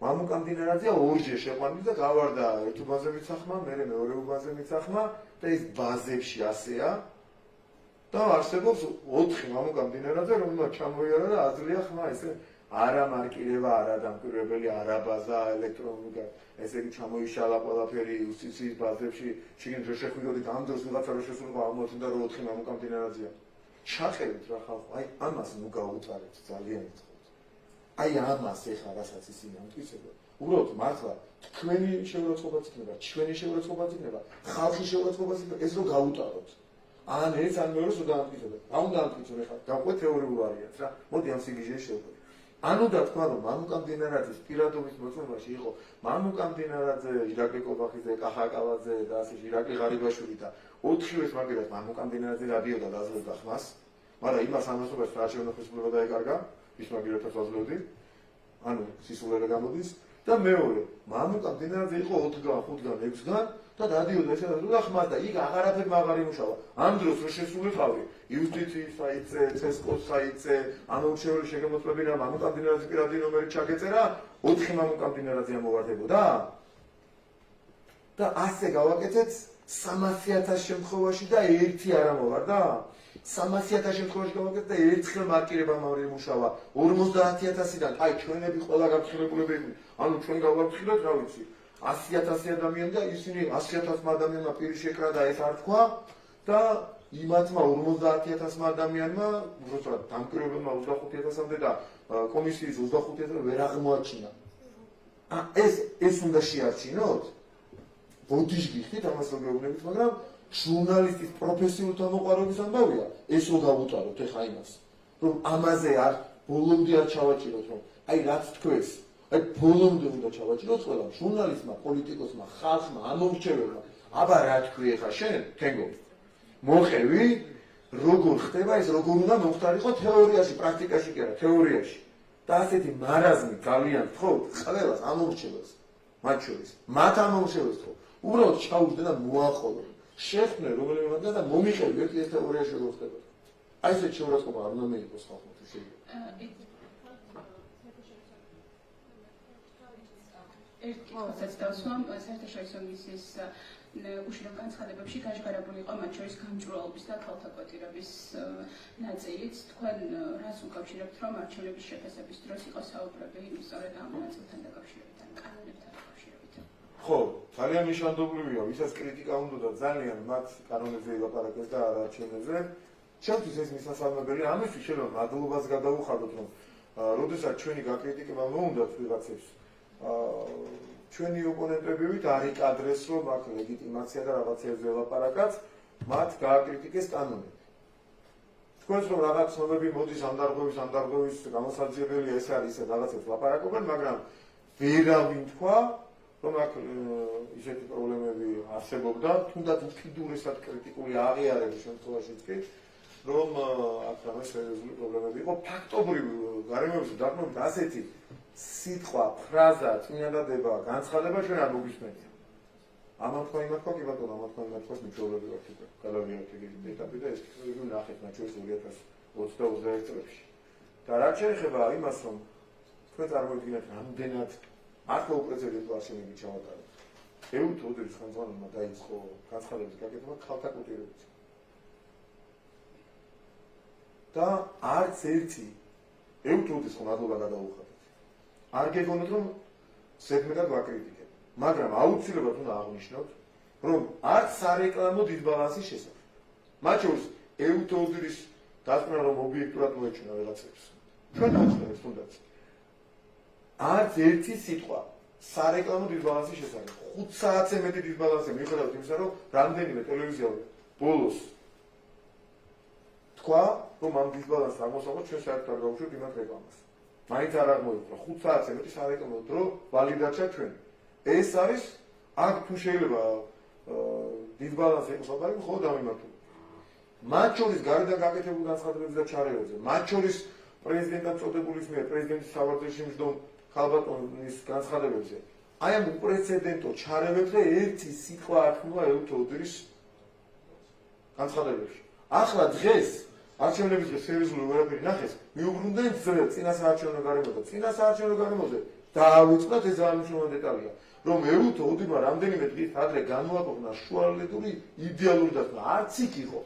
მამუკა მდინარაძეა ორჯერ შეყვანილი და გავარდა ერთ უბანზე მიცახმა მე მეორე უბანზე მიცახმა და ის ბაზებში ასეა და არსებობს 4 მამუკა მდინარაძე რომელმაც ჩამოიარა და აძლია ხმა ესე არა მარკირება, არა დამკვირვებელი, არა ბაზა ელექტრონიკა, ესე იგი ჩამოიშალა ყველაფერი UCC-ის ბაზებში, შიგნით რო შეხვიდოდით ამ დროს ვიღაცა რო შესულიყო აღმოჩნდა რომ 4 მამუკა მდინარაძეა. ჩაყევით რა ხალხო, აი ამას ნუ გაუტარებთ ძალიან გითხოვთ. აი ამას ეხლა რასაც ისინი ამტკიცებენ. უბრალოდ მართლა თქვენი შეურაცხყოფაც იქნება, ჩვენი შეურაცხყოფაც იქნება, ხალხის შეურაცხყოფაც იქნება, ეს რო გაუტაროთ. ან ეს ან მეორეს რო დაამტკიცებთ. რა უნდა ამტკიცონ ეხლა? გავყვეთ თეორიულ ვარიანტს რა. მოდი ამ სიგიჟეში შევხვდეთ. ანუ და თქვა რომ მამუკა მდინარაძის პირადობის მოწმობაში იყო მამუკა მდინარაძე, ირაკლი კობახიძე, კახაკალაძე და ასე ირაკლი ღარიბაშვილი და 4-ივეს მაგერად მამუკა მდინარაძე დადიოდა და აძლევდა ხმას, მაგრამ იმას ამასობაში საარჩევნო ხელისუფლება დაეკარგა, ის მაგერადაც აძლევდი, ანუ სისულელე გამოდის და მეორე მამუკა მდინარაძე იყო 4-გან, 5-გან, 6-გან და დადიოდა ესე და ხმას და იქ აღარაფერი მაგარი იმუშავა. ამ დროს რო შესულიყავი იუსტიციის საიტზე, ცესკოს საიტზე, ამორჩეული შეგემოწმები რა მამუკა მდინარაძის პირადი ნომერი ჩაგეწერა, 4 მამუკა მდინარაძე ამოვარდებოდა. და ასე გავაკეთეთ 300,000 შემთხვევაში და ერთი არ ამოვარდა. 300,000 შემთხვევაში გავაკეთეთ და ერთხელ მარკირება მომუშავა 50,000-დან. აი ჩვენები ყველა გაფრთხილებულები იყვნენ. ანუ ჩვენ გავაფრთხილეთ, რა ვიცი 100,000 ადამიანი და ისინი 100,000 ადამიანმა პირი შეკრა და ეს არ თქვა და იმათმა 50,000 ადამიანმა უბრალოდ დამკვირვებელმა 25,000-მდე და კომისიის 25,000 ვერ აღმოაჩინა. ეს უნდა შეარჩინოთ? ბოდიში გიხდით ამას რო გეუბნებით, მაგრამ ჟურნალისტის პროფესიული თავმოყარების ამბავია, ეს რო გავუტაროთ ეხა იმას, რომ ამაზე არ ბოლომდე არ ჩავაჭიროთ, რომ აი რაც თქვეს აი ბოლომდე უნდა ჩავაჭიროთ ყველა ჟურნალისტმა, პოლიტიკოსმა, ხალხმა, ამომრჩეველმა. აბა რა თქვი ეხა შენ, თენგო? მოყევი, როგორ ხდება ეს, როგორ უნდა მომხდარიყო თეორიაში, პრაქტიკაში კი არა, თეორიაში. და ასეთი მარაზმი ძალიან თხოვთ ყველას ამომრჩეველს, მათ შორის, მათ ამომრჩეველს თხოვთ. უბრალოდ ჩაუждე და მოაყოლო. შეხვდე რომელიმე მათგან და მომიყევი ერთი ეს თეორიაში როგორ ხდება. აი ესეთ შეურაცხყოფა არ უნდა მიიღოს ხალხმა თუ შეიძლება. ერთ კითხვასაც დავსვამ, საერთაშორისო მისიის უშუალო განცხადებებში გაჟღერებული იყო მათ შორის გამჭვირვალობის და ქალთაკვეთილების ნაწილიც. თქვენ რას უკავშირებთ, რომ არჩევნების შეფასების დროს იყო საუბრები სწორედ ამ ნაწილთან დაკავშირებით, ან კანონებთან დაკავშირებით? ხო, ძალიან ნიშანდობლივია, ვისაც კრიტიკა უნდა ძალიან მათ კანონებზე ილაპარაკეს და არ არჩევნებზე. ჩემთვის ეს მისასალმებელი, ამისთვის შეიძლება მადლობას გადავუხადოთ, რომ როდესაც ჩვენი გაკრიტიკება მოუნდათ ვიღაცებს ჩვენი ოპონენტები არიკადრეს, რომ აქ ლეგიტიმაცია და რაღაცებზე ელაპარაკათ, მათ გააკრიტიკეს კანონები. თქვენს რომ რაღაც ცნობები მოდის ანდარღვევის გამოსაძიებელია ეს არის ისე რაღაცებს ლაპარაკობენ, მაგრამ ვერავინ თქვა, რომ აქ ისეთი პრობლემები არსებობდა, თუნდაც უკიდურესად კრიტიკული აღიარების შემთხვევაშიც კი, რომ აქ რამე სერიოზული პრობლემები იყო, ფაქტობრივი გარემოების დაყრდნობით ასეთი სიტყვა, ფრაზა, წინადადება, განცხადება ჩვენ არ მოგვისმენია. ამან თქვა იმათ თქვა, კი ბატონო, ამან თქვა იმათ თქვა, მიწოვრები ვართ უკვე. გადავიარეთ ეგ ეტაპი და ეს თქვენ ნახეთ მათ შორის 2021 წლებში. და რაც შეეხება იმას, რომ თქვენ წარმოიდგინეთ რამდენად მართლა უპრეცედენტო არჩევნები ჩავატარეთ. ეუთო ოდერის ხელმძღვანელმა დაიწყო განცხადების გაკეთება ქალთაკვეთილებით. და არც ერთი ეუთო ოდერის მადლობა გადაუხადეთ. არ გეგონოთ რომ ზედმეტად ვაკრიტიკებ, მაგრამ აუცილებლად უნდა აღნიშნოთ, რომ არც სარეკლამო დისბალანსის შესახებ. მათ შორის ეუთოუდის დასკვნა რომ ობიექტურად მოეჩვენა ვიღაცებს. ჩვენ დავწერეთ თუნდაც. არც ერთი სიტყვა სარეკლამო დისბალანსის შესახებ. 5 საათზე მეტი დისბალანსი მიუხედავად იმისა, რომ რამდენიმე ტელევიზია ბოლოს თქვა, რომ ამ დისბალანსს აღმოსავალ ჩვენ საერთოდ არ გავუშვებთ იმათ რეკლამას. მაინც არ აღმოიფრა 5 საათზე მეტი სარეკლამო დრო ვალიდაცია ჩვენ. ეს არის აქ თუ შეიძლება დისბალანსი იყოს აბარი მხოლოდ ამ იმართული. მათ შორის გარედან გაკეთებულ განცხადებებზე და ჩარევებზე, მათ შორის პრეზიდენტად წოდებულის მიერ პრეზიდენტის სავარძელში მждომ ხალბატონის განცხადებებზე. აი ამ უპრეცედენტო ჩარევებზე ერთი სიტყვა არ თქმულა ელუთ ოდრის განცხადებებში. ახლა დღეს არჩევნების დღეს სერიოზული ვერაფერი ნახეს, მიუბრუნდნენ ძველ წინა საარჩევნო გარემოზე. წინა საარჩევნო გარემოზე დაავიწყდათ ეს ძალიან მნიშვნელოვანი დეტალია, რომ ელუთ ოდრმა რამდენიმე დღით ადრე განუაკუთვნა შუალედური იდეალური დასკვნა. არც იქ იყო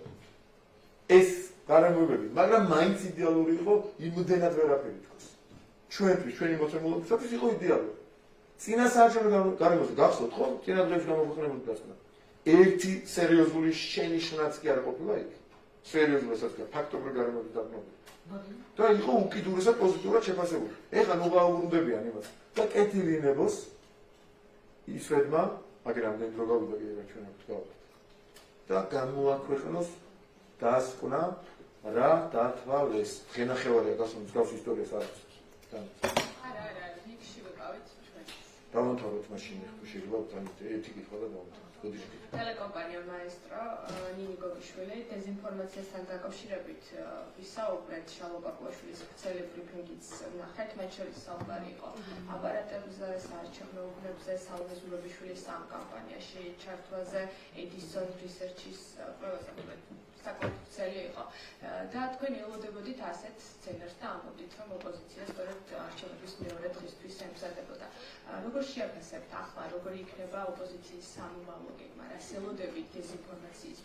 ეს გარემოებები, მაგრამ მაინც იდეალური იყო იმდენად ვერაფერი თქოს. ჩვენთვის, ჩვენი მოცემულობისათვის იყო იდეალური. წინა საარჩევნო გარემოზე გახსოვთ ხო? წინა დღეებში გამოქვეყნებული დასკვნა. ერთი სერიოზული შენიშვნაც კი არ ყოფილა იქ. სერიოზულადაც კი ფაქტობრივი გარემოების დაბნელი. და იყო უკიდურესად პოზიტიურად შეფასებული. ეხლა ნუ გაუბრუნდებიან იმას. და კეთილი ინებოს ისვედმა, მაგრამ რამდენი დრო გავიდა კიდევ ჩვენ აქ თქვა. და გამოაქვეყნოს დასკვნა რა დათვალეს. ღენახევარია გასული მსგავს ისტორიას არის. არა, ნიქსში ვიყავით ჩვენ. დავამთავროთ მაშინ თუ შეიძლება ერთი კითხვა და დავამთავროთ. Telecompanija maestro Nini Gogiშვილი დეზინფორმაციასთან დაკავშირებით ვისაუბრეთ შალო ბაკუაშვილის ვრცელი ბრიფინგიც ნახეთ, მათ შორის საუბარი იყო აპარატებზე, საარჩევნო უბნებზე, სალომე ზურაბიშვილის ამ კამპანიაში ჩართვაზე, Edison Research-ის ყველაზე საკმაოდ ვრცელი იყო. და თქვენ ელოდებოდით ასეთ სცენარს და ამბობდით, რომ ოპოზიცია სწორედ არჩევნების მეორე დღისთვის ემზადებოდა. როგორ შეაფასებთ ახლა, როგორი იქნება ოპოზიციის სამომავლო გეგმა, რას ელოდებით დეზინფორმაციის?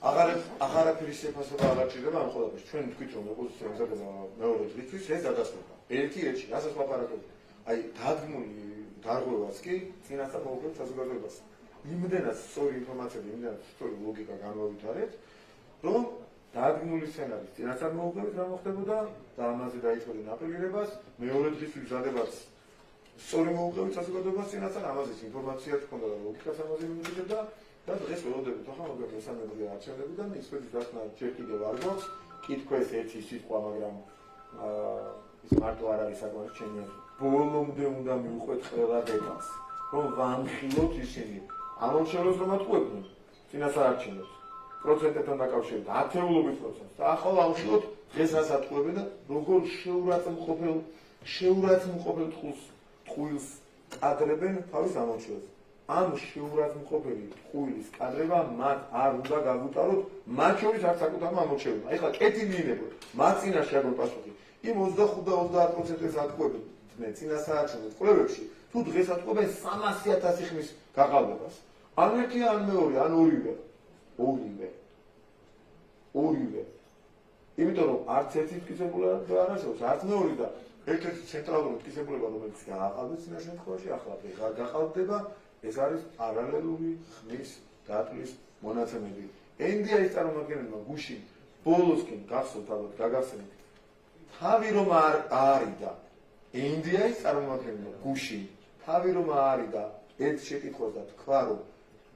აღარაფერი შეფასება არ ჭირდება ამ ყველაფერს. ჩვენ თქვით, რომ ოპოზიცია ემზადება მეორე დღისთვის, ეს დადასტურდა. ერთი, რასაც ვაპარაკობთ. აი, დადგმული დარღვევაც კი წინასწარ მოუგებს საზოგადოებას. იმდენად სწორი ინფორმაციები, იმდენად სწორი ლოგიკა განვავითარეთ, რომ დადგმული სცენარის წინასწარ მოუგებით რა მოხდებოდა და ამაზე დაიწყებდნენ აპელირებას, მეორე დღის მზადებაც სწორი მოუგებით საზოგადოებას წინასწარ, ამაზეც ინფორმაციაც ჰქონდა და ლოგიკაც ამაზე მიმდინარეობდა და დღეს ველოდებით ახლა მაგრამ მესამედი არჩევნებიდან ისწრების დასკვნა ჯერ კიდევ არ გვაქვს, კითხვეს ერთი სიტყვა, მაგრამ ის მარტო არ არის საკმაოდ ჩემი ბოლომდე უნდა მივუყვეთ ყველა დეტალს, რომ ვამხილოთ ისინი ამორჩევლებს რომ ატყუებდნენ წინასწარ არჩევნებს. პროცენტებთან დაკავშირებით, ათეულობის პროცენტს. და ახლა ვამხილოთ დღეს რას ატყუებენ და როგორ შეურაცხმყოფელ ტყუილს კადრებენ თავის ამორჩევლებს. ამ შეურაცხმყოფელი ტყუილის კადრება მათ არ უნდა გავუტაროთ, მათ შორის არც საკუთარმა ამორჩეველმა. ეხლა კეთილი ინებო, მათ წინაშე აგონ პასუხი. იმ 25 და 30%-ს ატყუებენ წინა საარჩევნო კვლევებში, თუ დღეს ატყუებენ 300,000 ხმის გაყალბებას. ან ერთი, ან მეორე, ან ორივე. ორივე. იმიტომ რომ არც ერთი მტკიცებულება არ არსებობს, არც მეორე და ერთ-ერთი ცენტრალური მტკიცებულება, რომელიც გააყალბეს წინა შემთხვევაში, ახლა ვეღარ გაყალბდება, ეს არის პარალელური ხმის დათვლის მონაცემები. NDI-ის წარმომადგენელმა გუშინ ბოლოსკენ გახსოვთ ალბათ გაგახსენეთ. თავი რომ არ არიდა NDI-ის წარმომადგენელმა გუშინ თავი რომ არიდა ერთ შეკითხვას და თქვა რომ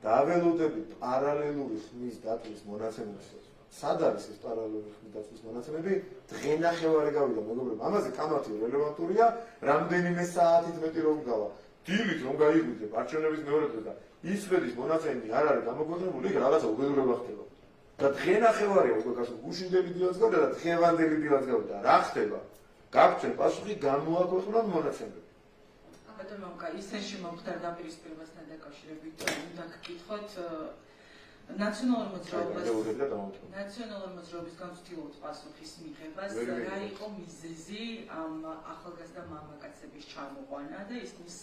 დაველოდებით პარალელური ხმის დათვლის მონაცემებს. სად არის ეს პარალელური ხმის დათვლის მონაცემები? დღენახევარი გავიდა, მეგობრებო. ამაზე კამათი რელევანტურია, რამდენიმე საათით მეტი რომ გავა. დილით რომ გაიგვიძებ არჩევნების მეორე დღე და ისვედის მონაცემები არ არის გამოგვეყნებული, იქ რაღაცა უბედურება ხდება. და დღენახევარია უკვე გასულ გუშინდელი დილაც გავიდა და დღევანდელი დილაც გავიდა. რა ხდება? გაგვცენ პასუხი გამოაქვეყნოთ მონაცემები. ბატონო, ისენში მომხდარ დაპირისპირებასთან დაკავშირებით უნდა გკითხოთ ნაციონალური მოძრაობის განცდილოთ პასუხის მიღებას, რა იყო მიზეზი ამ ახალგაზრდა მამაკაცების ჩამოყვანა და ისნის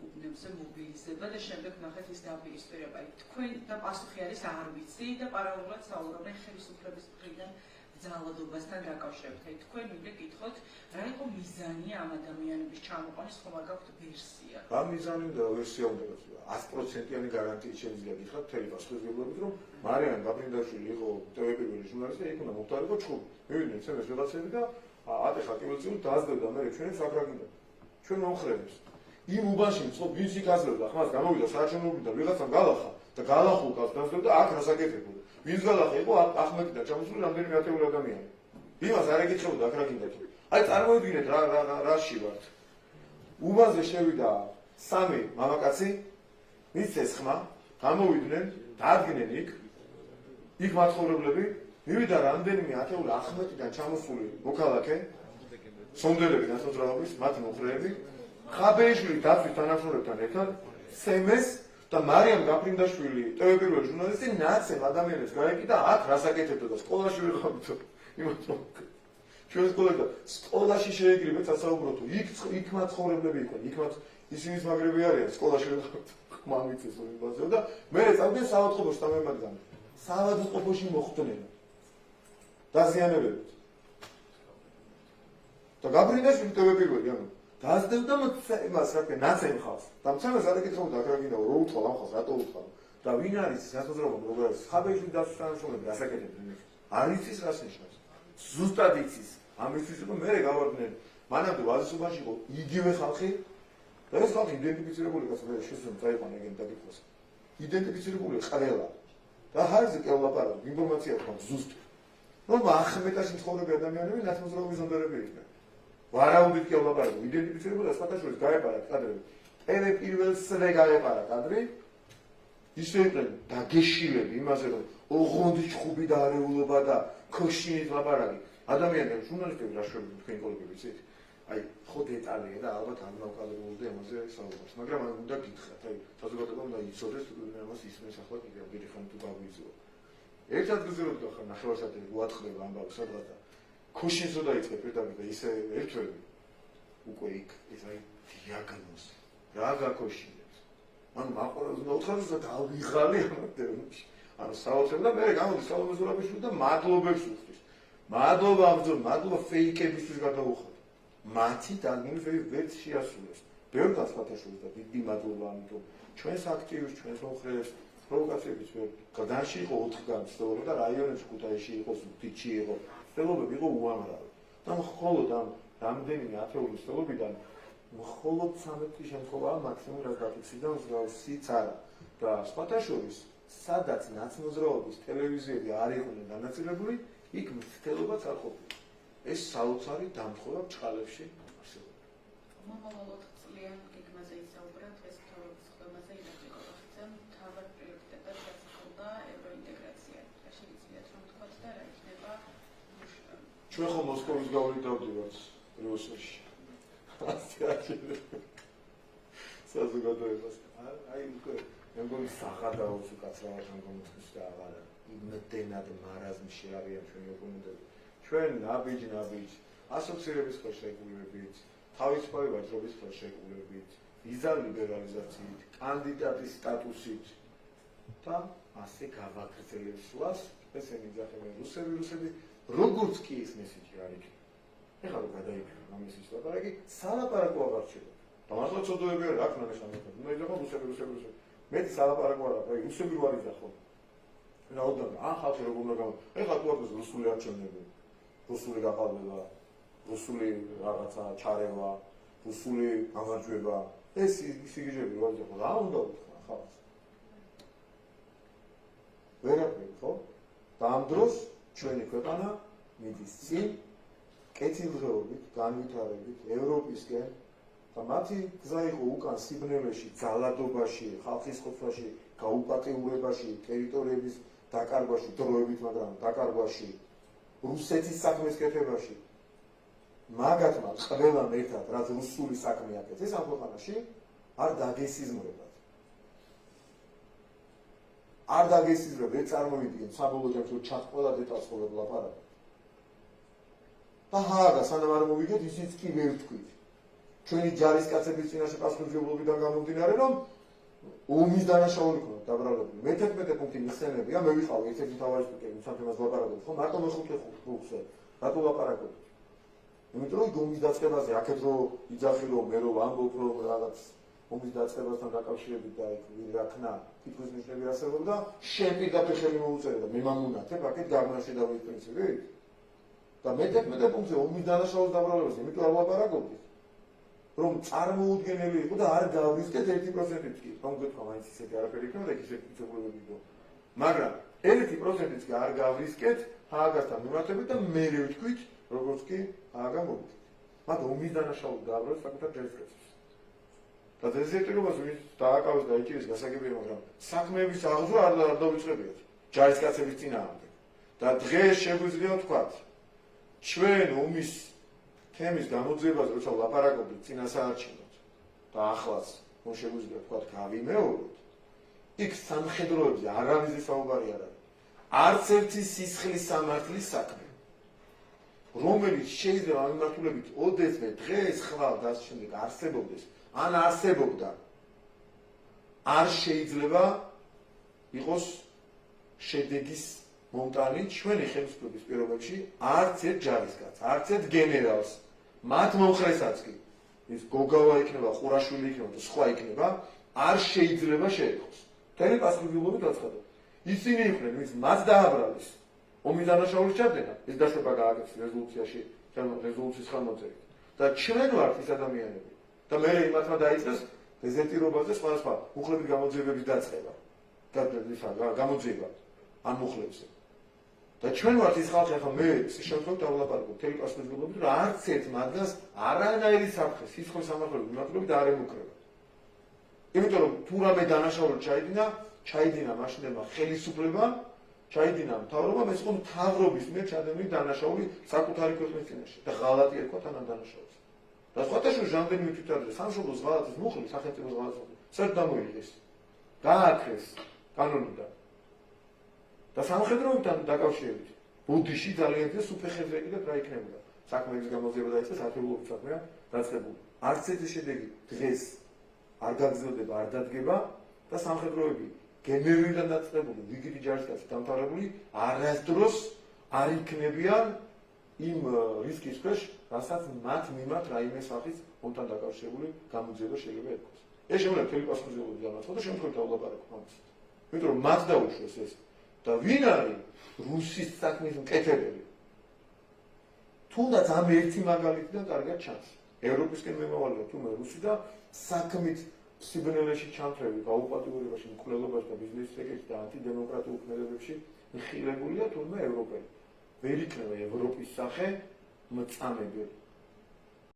უბნებზე მობილიზება და შემდეგ ნახეთ ის დაპირისპირება. თქვენ და პასუხი არის არ ვიცი და პარალელურად საუბრობენ ხელისუფლების მხრიდან ძალადობასთან დაკავშირებით. თქვენ უნდა გითხოთ, რა იყო მიზანი ამ ადამიანების ჩამოყვანის, ხომ არ გაქვთ ვერსია? რა მიზანი და ვერსია უნდა გაცვლა? 100%-იანი გარანტიით შემიძლია გითხრათ მთელი პასუხისმგებლობით, რომ მარიამ ბაფრინდაშვილი იყო ტელევიზიური ჟურნალისტი, იქ უნდა მომხდარიყო ჩხუბი. მივიდნენ ცემეს ვიღაცები და ატეხა კიბელწილი დაასწრებდა მე ჩვენს აკრაგინდა. ჩვენ მომხრენებს. იმ უბანში ვინც იქ აზრობდა, ხმას გამოვიდა საარჩევნოებიდან ვიღაცამ გალახა და გალახულკავს დასდევდა აქ რასაკეთებოდა. ვინც გალახა იყო ახმეტიდან ჩამოსული რამდენიმე ათეული ადამიანი. იმას არ ეკითხებოდა აქ რა გინდა თუ. აი წარმოიდგინეთ რაში ვართ. უბანზე შევიდა 3 მამაკაცი, მისცეს ხმა, გამოვიდნენ, დაადგნენ იქ მაცხოვრებლები, მივიდა რამდენიმე ათეული ახმეტიდან ჩამოსული მოქალაქე, სონდელები ნაცნობრაობის, მათი მოხრეები, ხაბეიშვილი დაცვის თანამშრომლებთან ერთად, სემეს და მარიამ გაფრინდაშვილი, ტელევიზიური ჟურნალისტი ნაცემ ადამიანებს გაეკიდა აქ რასაკეთებდა და სკოლაში ვიყავდო. იმათო ჩვენ სკოლაში შეეგრიბეთ სასაუბრო თუ იქ მაცხოვრებლები იყვნენ, იქ ისინი მაგრები არიან, სკოლაში ვიყავდო. მამიცეს უნივერსიტეტზე და მე წავდნენ საავადმყოფოში თამამადგან. საავადმყოფოში მოხვდნენ. დაზიანებებით. და გაფრინდაშვილი ტელევიზიური, ანუ დაძდევდა მას რა ქვია, ნაცემ ხალხს. და მცემეს არ ეკითხებოდა აქ რა გინდა, რო უთვალ ამ ხალხს, რატო უთვალ? და ვინ არის საზოგადოება, როგორ არის? ხაბეიშვილი დაცვის თანამშრომლები რასაკეთებდნენ? არ იცის რას ნიშნავს. ზუსტად იცის. ამისთვის იყო მე გავარდნენ. მანამდე ვაზისობაში იყო იგივე ხალხი და ეს ხალხი იდენტიფიცირებული კაცი მე შესაძლოა წაიყვანა ეგენ დაგიყვას. იდენტიფიცირებული ყველა. და ჰარზე კი ვლაპარაკობ, ინფორმაცია გვაქვს ზუსტი. რომ ახმეტაში მცხოვრები ადამიანები ნაცნობრაობის ზონდერები იყვნენ. ვარაუდით კი ვლაპარაკობ, იდენტიფიცირებული და სხვადასხვა გაეპარა კადრები. პირველსვე გაეპარა კადრი. ისე იყვნენ დაგეშილები იმაზე რომ ოღონდ ჩხუბი და არეულობა და ქოშინით ლაპარაკი. ადამიანები, ჟურნალისტები რა შვებენ თქვენ კოლეგები იცით? აი, ხო დეტალია და ალბათ არ ნავკალებული ამაზე საუბრობს, მაგრამ არ უნდა გითხრათ, აი, საზოგადოება უნდა იცოდეს ამას ისმის ახლა კიდევ დიდი ხანი თუ გაგვიძულა. ერთ ადგილზე რომ გახარ ნახევარსაათი უაწყდება ამბავი სადღაც და ქოშინსო დაიწყე პირდაპირ და ისე ერთვები უკვე იქ ეს აი დიაგნოზი რა გაქოშინებს. ანუ მაყურებს უნდა უთხარს და დავიღალი ამ დერმში. ანუ საოცრად და მე გამოდი სალომე ზურაბიშვილი და მადლობებს უხდის. მადლობა ფეიკებისთვის გადაუხადა. მათი დაგმული ვერც შეასრულეს. ბევრგან სხვათაშორის და დიდი მადლობა ამიტომ ჩვენს აქტივებს, ჩვენს მოხრეებს, პროვოკაციებიც ვერ გადაში იყო 4-გან ცდილობა და რაიონებში ქუთაისში იყო, სუფთითში იყო. ცდილობები იყო უამრავი. და მხოლოდ ამ რამდენიმე ათეული ცდილობიდან მხოლოდ 13 შემთხვევაა მაქსიმუმ რაც დაფიქსირდა მსგავსიც არა. და სხვათაშორის სადაც ნაცნობრაობის ტელევიზიები არ იყვნენ განაწილებული, იქ მცდელობაც არ ყოფილა. ეს საოცარი დამხობა ჭყალებში არსებობდა. მომავალ 4 წლიან გეგმაზე ისაუბრა, დღეს მთავრობის ხდომაზე ილაჭი კოლახიძემ მთავარ პრიორიტეტად დასახელდა ევროინტეგრაცია. რა შეგიძლიათ რომ თქვათ და რა იქნება ჩვენ ხომ მოსკოვის გავლით დავდივართ რუსეთში. საზოგადოებას აი უკვე მე მგონი სახადაობს უკაცრავად მოგონოს და აღარა იმდენად მარაზმში არიან ჩვენი ოპონენტები. ჩვენ ნაბიჯ ასოცირების ხელშეკრულებით, თავისუფალი ვაჭრობის ხელშეკრულებით, ვიზა ლიბერალიზაციით, კანდიდატის სტატუსით და ასე გავაგრძელებსვას ესენი ძახებენ რუსები, როგორც კი ეს მესიჯი არ იქნება. ეხლა რომ გადაიქნა ამ მესიჯს ლაპარაკი, სალაპარაკო აღარ რჩება. და მართლა ცოდოები არ აქვს ნამეშანებად. ნუ ეძახო რუსები. მეტი სალაპარაკო არ აქვს, რუსები რო არ იძახო. რაოდენობა, ან ხალხი როგორ უნდა გავა. ეხლა თუ არის რუსული არჩევნები. რუსული გაყალბება, რუსული რაღაცა ჩარევა, რუსული გამარჯვება, ეს სიგიჟები რა იყო, რა უნდა უთხრა ხალხს. ვერაფერი ხო? და ამ დროს ჩვენი ქვეყანა მიდის წინ კეთილდღეობით, განვითარებით ევროპისკენ და მათი გზა იყო უკან სიბნელეში, ძალადობაში, ხალხის ყოფაში, გაუპატიურებაში, ტერიტორიების დაკარგვაში, დროებით, მაგრამ დაკარგვაში რუსეთის საქმის კეთებაში მაგათმა ყველამ ერთად რაც რუსული საქმე აკეთეს ამ ქვეყანაში არ დაგესიზმრებათ. არ დაგესიზმრებათ, წარმოვიდგენ საბოლოო ჯამში ჩათ ყველა დეტალს ხოლმე ლაპარაკობ. და ჰააგა სანამ არ მოვიგეთ ისიც კი ვერ თქვით. ჩვენი ჯარისკაცების წინაშე პასუხისმგებლობიდან გამომდინარე რომ ომის დანაშაული ქონდა დაბრალებული. მე-11 პუნქტი მისცემებია, მე ვიყავ ერთ-ერთი მთავარი სპიკერი, სამთემას ლაპარაკობ, ხო მარტო მე-5 ხუთზე. რატო ლაპარაკობ? იმიტომ რომ ომის დაწყებაზე აქეთ რო იძახი რომ მე რო ვამბობ რომ რაღაც ომის დაწყებასთან დაკავშირებით და იქ ვირაქნა თითქოს ნიშნები არსებობდა, შენ პირდაპირ ხელი მოუწერე და მე მამუნათებ აქეთ გაგმაში დავით პრინციპით. და მე-11 პუნქტზე ომის დანაშაულის დაბრალებას იმიტომ არ ლაპარაკობ. რომ წარმოუდგენელი იყო და არ გავრისკეთ 1%-იც კი. კონკრეტულად მაინც ისეთი არაფერი იქნება და ისეთი მიცობრობები იყო. მაგრამ 1%-იც კი არ გავრისკეთ ჰააგასთან მიმართებით და მე ვთქვით, როგორც კი ჰააგა მოვიდეთ. მაგრამ ომის დანაშაული დააბრალეს საკუთარ ჯარისკაცებს. და დეზერტირობას ვინც დააკავეს და იჭირეს გასაგებია, მაგრამ საქმეების აღზრდა არ დავიწყებიათ ჯარისკაცების წინააღმდეგ. და დღეს შეგვიძლია ვთქვათ, ჩვენ ომის თემის გამოძიებას როცა ვლაპარაკობთ წინასაარჩევნოდ და ახლაც რომ შეგვიძლია ვთქვათ გავიმეოროთ, იქ სამხედროებზე არავის საუბარი არ არის. არც ერთი სისხლის სამართლის საქმე, რომელიც შეიძლება ამ მიმართულებით ოდესმე დღეს ხვალ დასის შემდეგ არსებობდეს, ან არსებობდა, არ შეიძლება იყოს შედეგის მომტანი ჩვენი ხელისუფლების პირობებში არც ერთ ჯარისკაცს, არც ერთ გენერალს, მათ მომხრესაც კი ის გოგავა იქნება, ყურაშვილი იქნება და სხვა იქნება, არ შეიძლება შეეთხოს. მთელი პასუხისმგებლობით აცხადებ. ისინი იყვნენ, ვინც მათ დააბრალეს ომის დანაშაულის ჩადენა, ეს დაშვება გააკეთეს რეზოლუციაში, რეზოლუციის ხელმოწერით. და ჩვენ ვართ ის ადამიანები. და მე იმათმა დაიწყეს დეზერტირობაზე სხვადასხვა მუხლების გამოძიებების დაწყება. და გამოძიება ამ მუხლებზე. და ჩვენ ვართ ის ხალხი, ახლა მე შეგვიძლია დავლაპარაკო მთელი პასუხისმგებლობით, რომ არც ერთ მათგანს არანაირი საფრთხე სისხლის სამართლების მიმართულებით არ ემუქრება. იმიტომ რომ თუ რამე დანაშაული ჩაიდინა მაშინდელმა ხელისუფლებამ, ჩაიდინა მთავრობამ, ეს იყო მთავრობის მიერ ჩადენილი დანაშაული საკუთარი ქვეყნის წინაშე და ღალატი ერქვა თანამ დანაშაულს. და სხვათა შორის რამდენიმე თვითადრე სამშობლოს ღალატის მუხლი, სახელმწიფოს ღალატის მუხლი, საერთოდ დამოიღეს. გააქრეს კანონიდან. და სამხედროებთან დაკავშირებით ბუდიში ძალიან ძლიერ უფეხებზე კიდევ რა იქნებოდა. საქმეების გამოძიება დაიწყეს, ათეულობით საქმეა დაწყებული. არც ერთი შედეგი დღეს არ გაგრძელდება, არ დადგება და სამხედროები გენერალიდან დაწყებული, რიგითი ჯარისკაცი დამთავრებული არასდროს არ იქნებიან იმ რისკის ქვეშ, რასაც მათ მიმართ რაიმე სახის ომთან დაკავშირებული გამოძიება შეიძლება ეთქოს. ეს შემიძლია მთელი პასუხისმგებლობით განაცხადოს და შემთხვევით ვლაპარაკობ ამას. იმიტომ რომ მათ დაუშვეს ეს და ვინ არის რუსის საქმის მკეთებელი? თუნდაც ამ ერთი მაგალითიდან კარგად ჩანს. ევროპისკენ მიმავალია თუმე რუსი და საქმით სიბნელეში ჩამთრევი გაუპატიურებაში, მკვლელობაში და ბიზნეს სექტორში და ანტიდემოკრატიულ ქმედებებში ხილებულია თურმე ევროპელი. ვერ იქნება ევროპის სახე მწამებელი.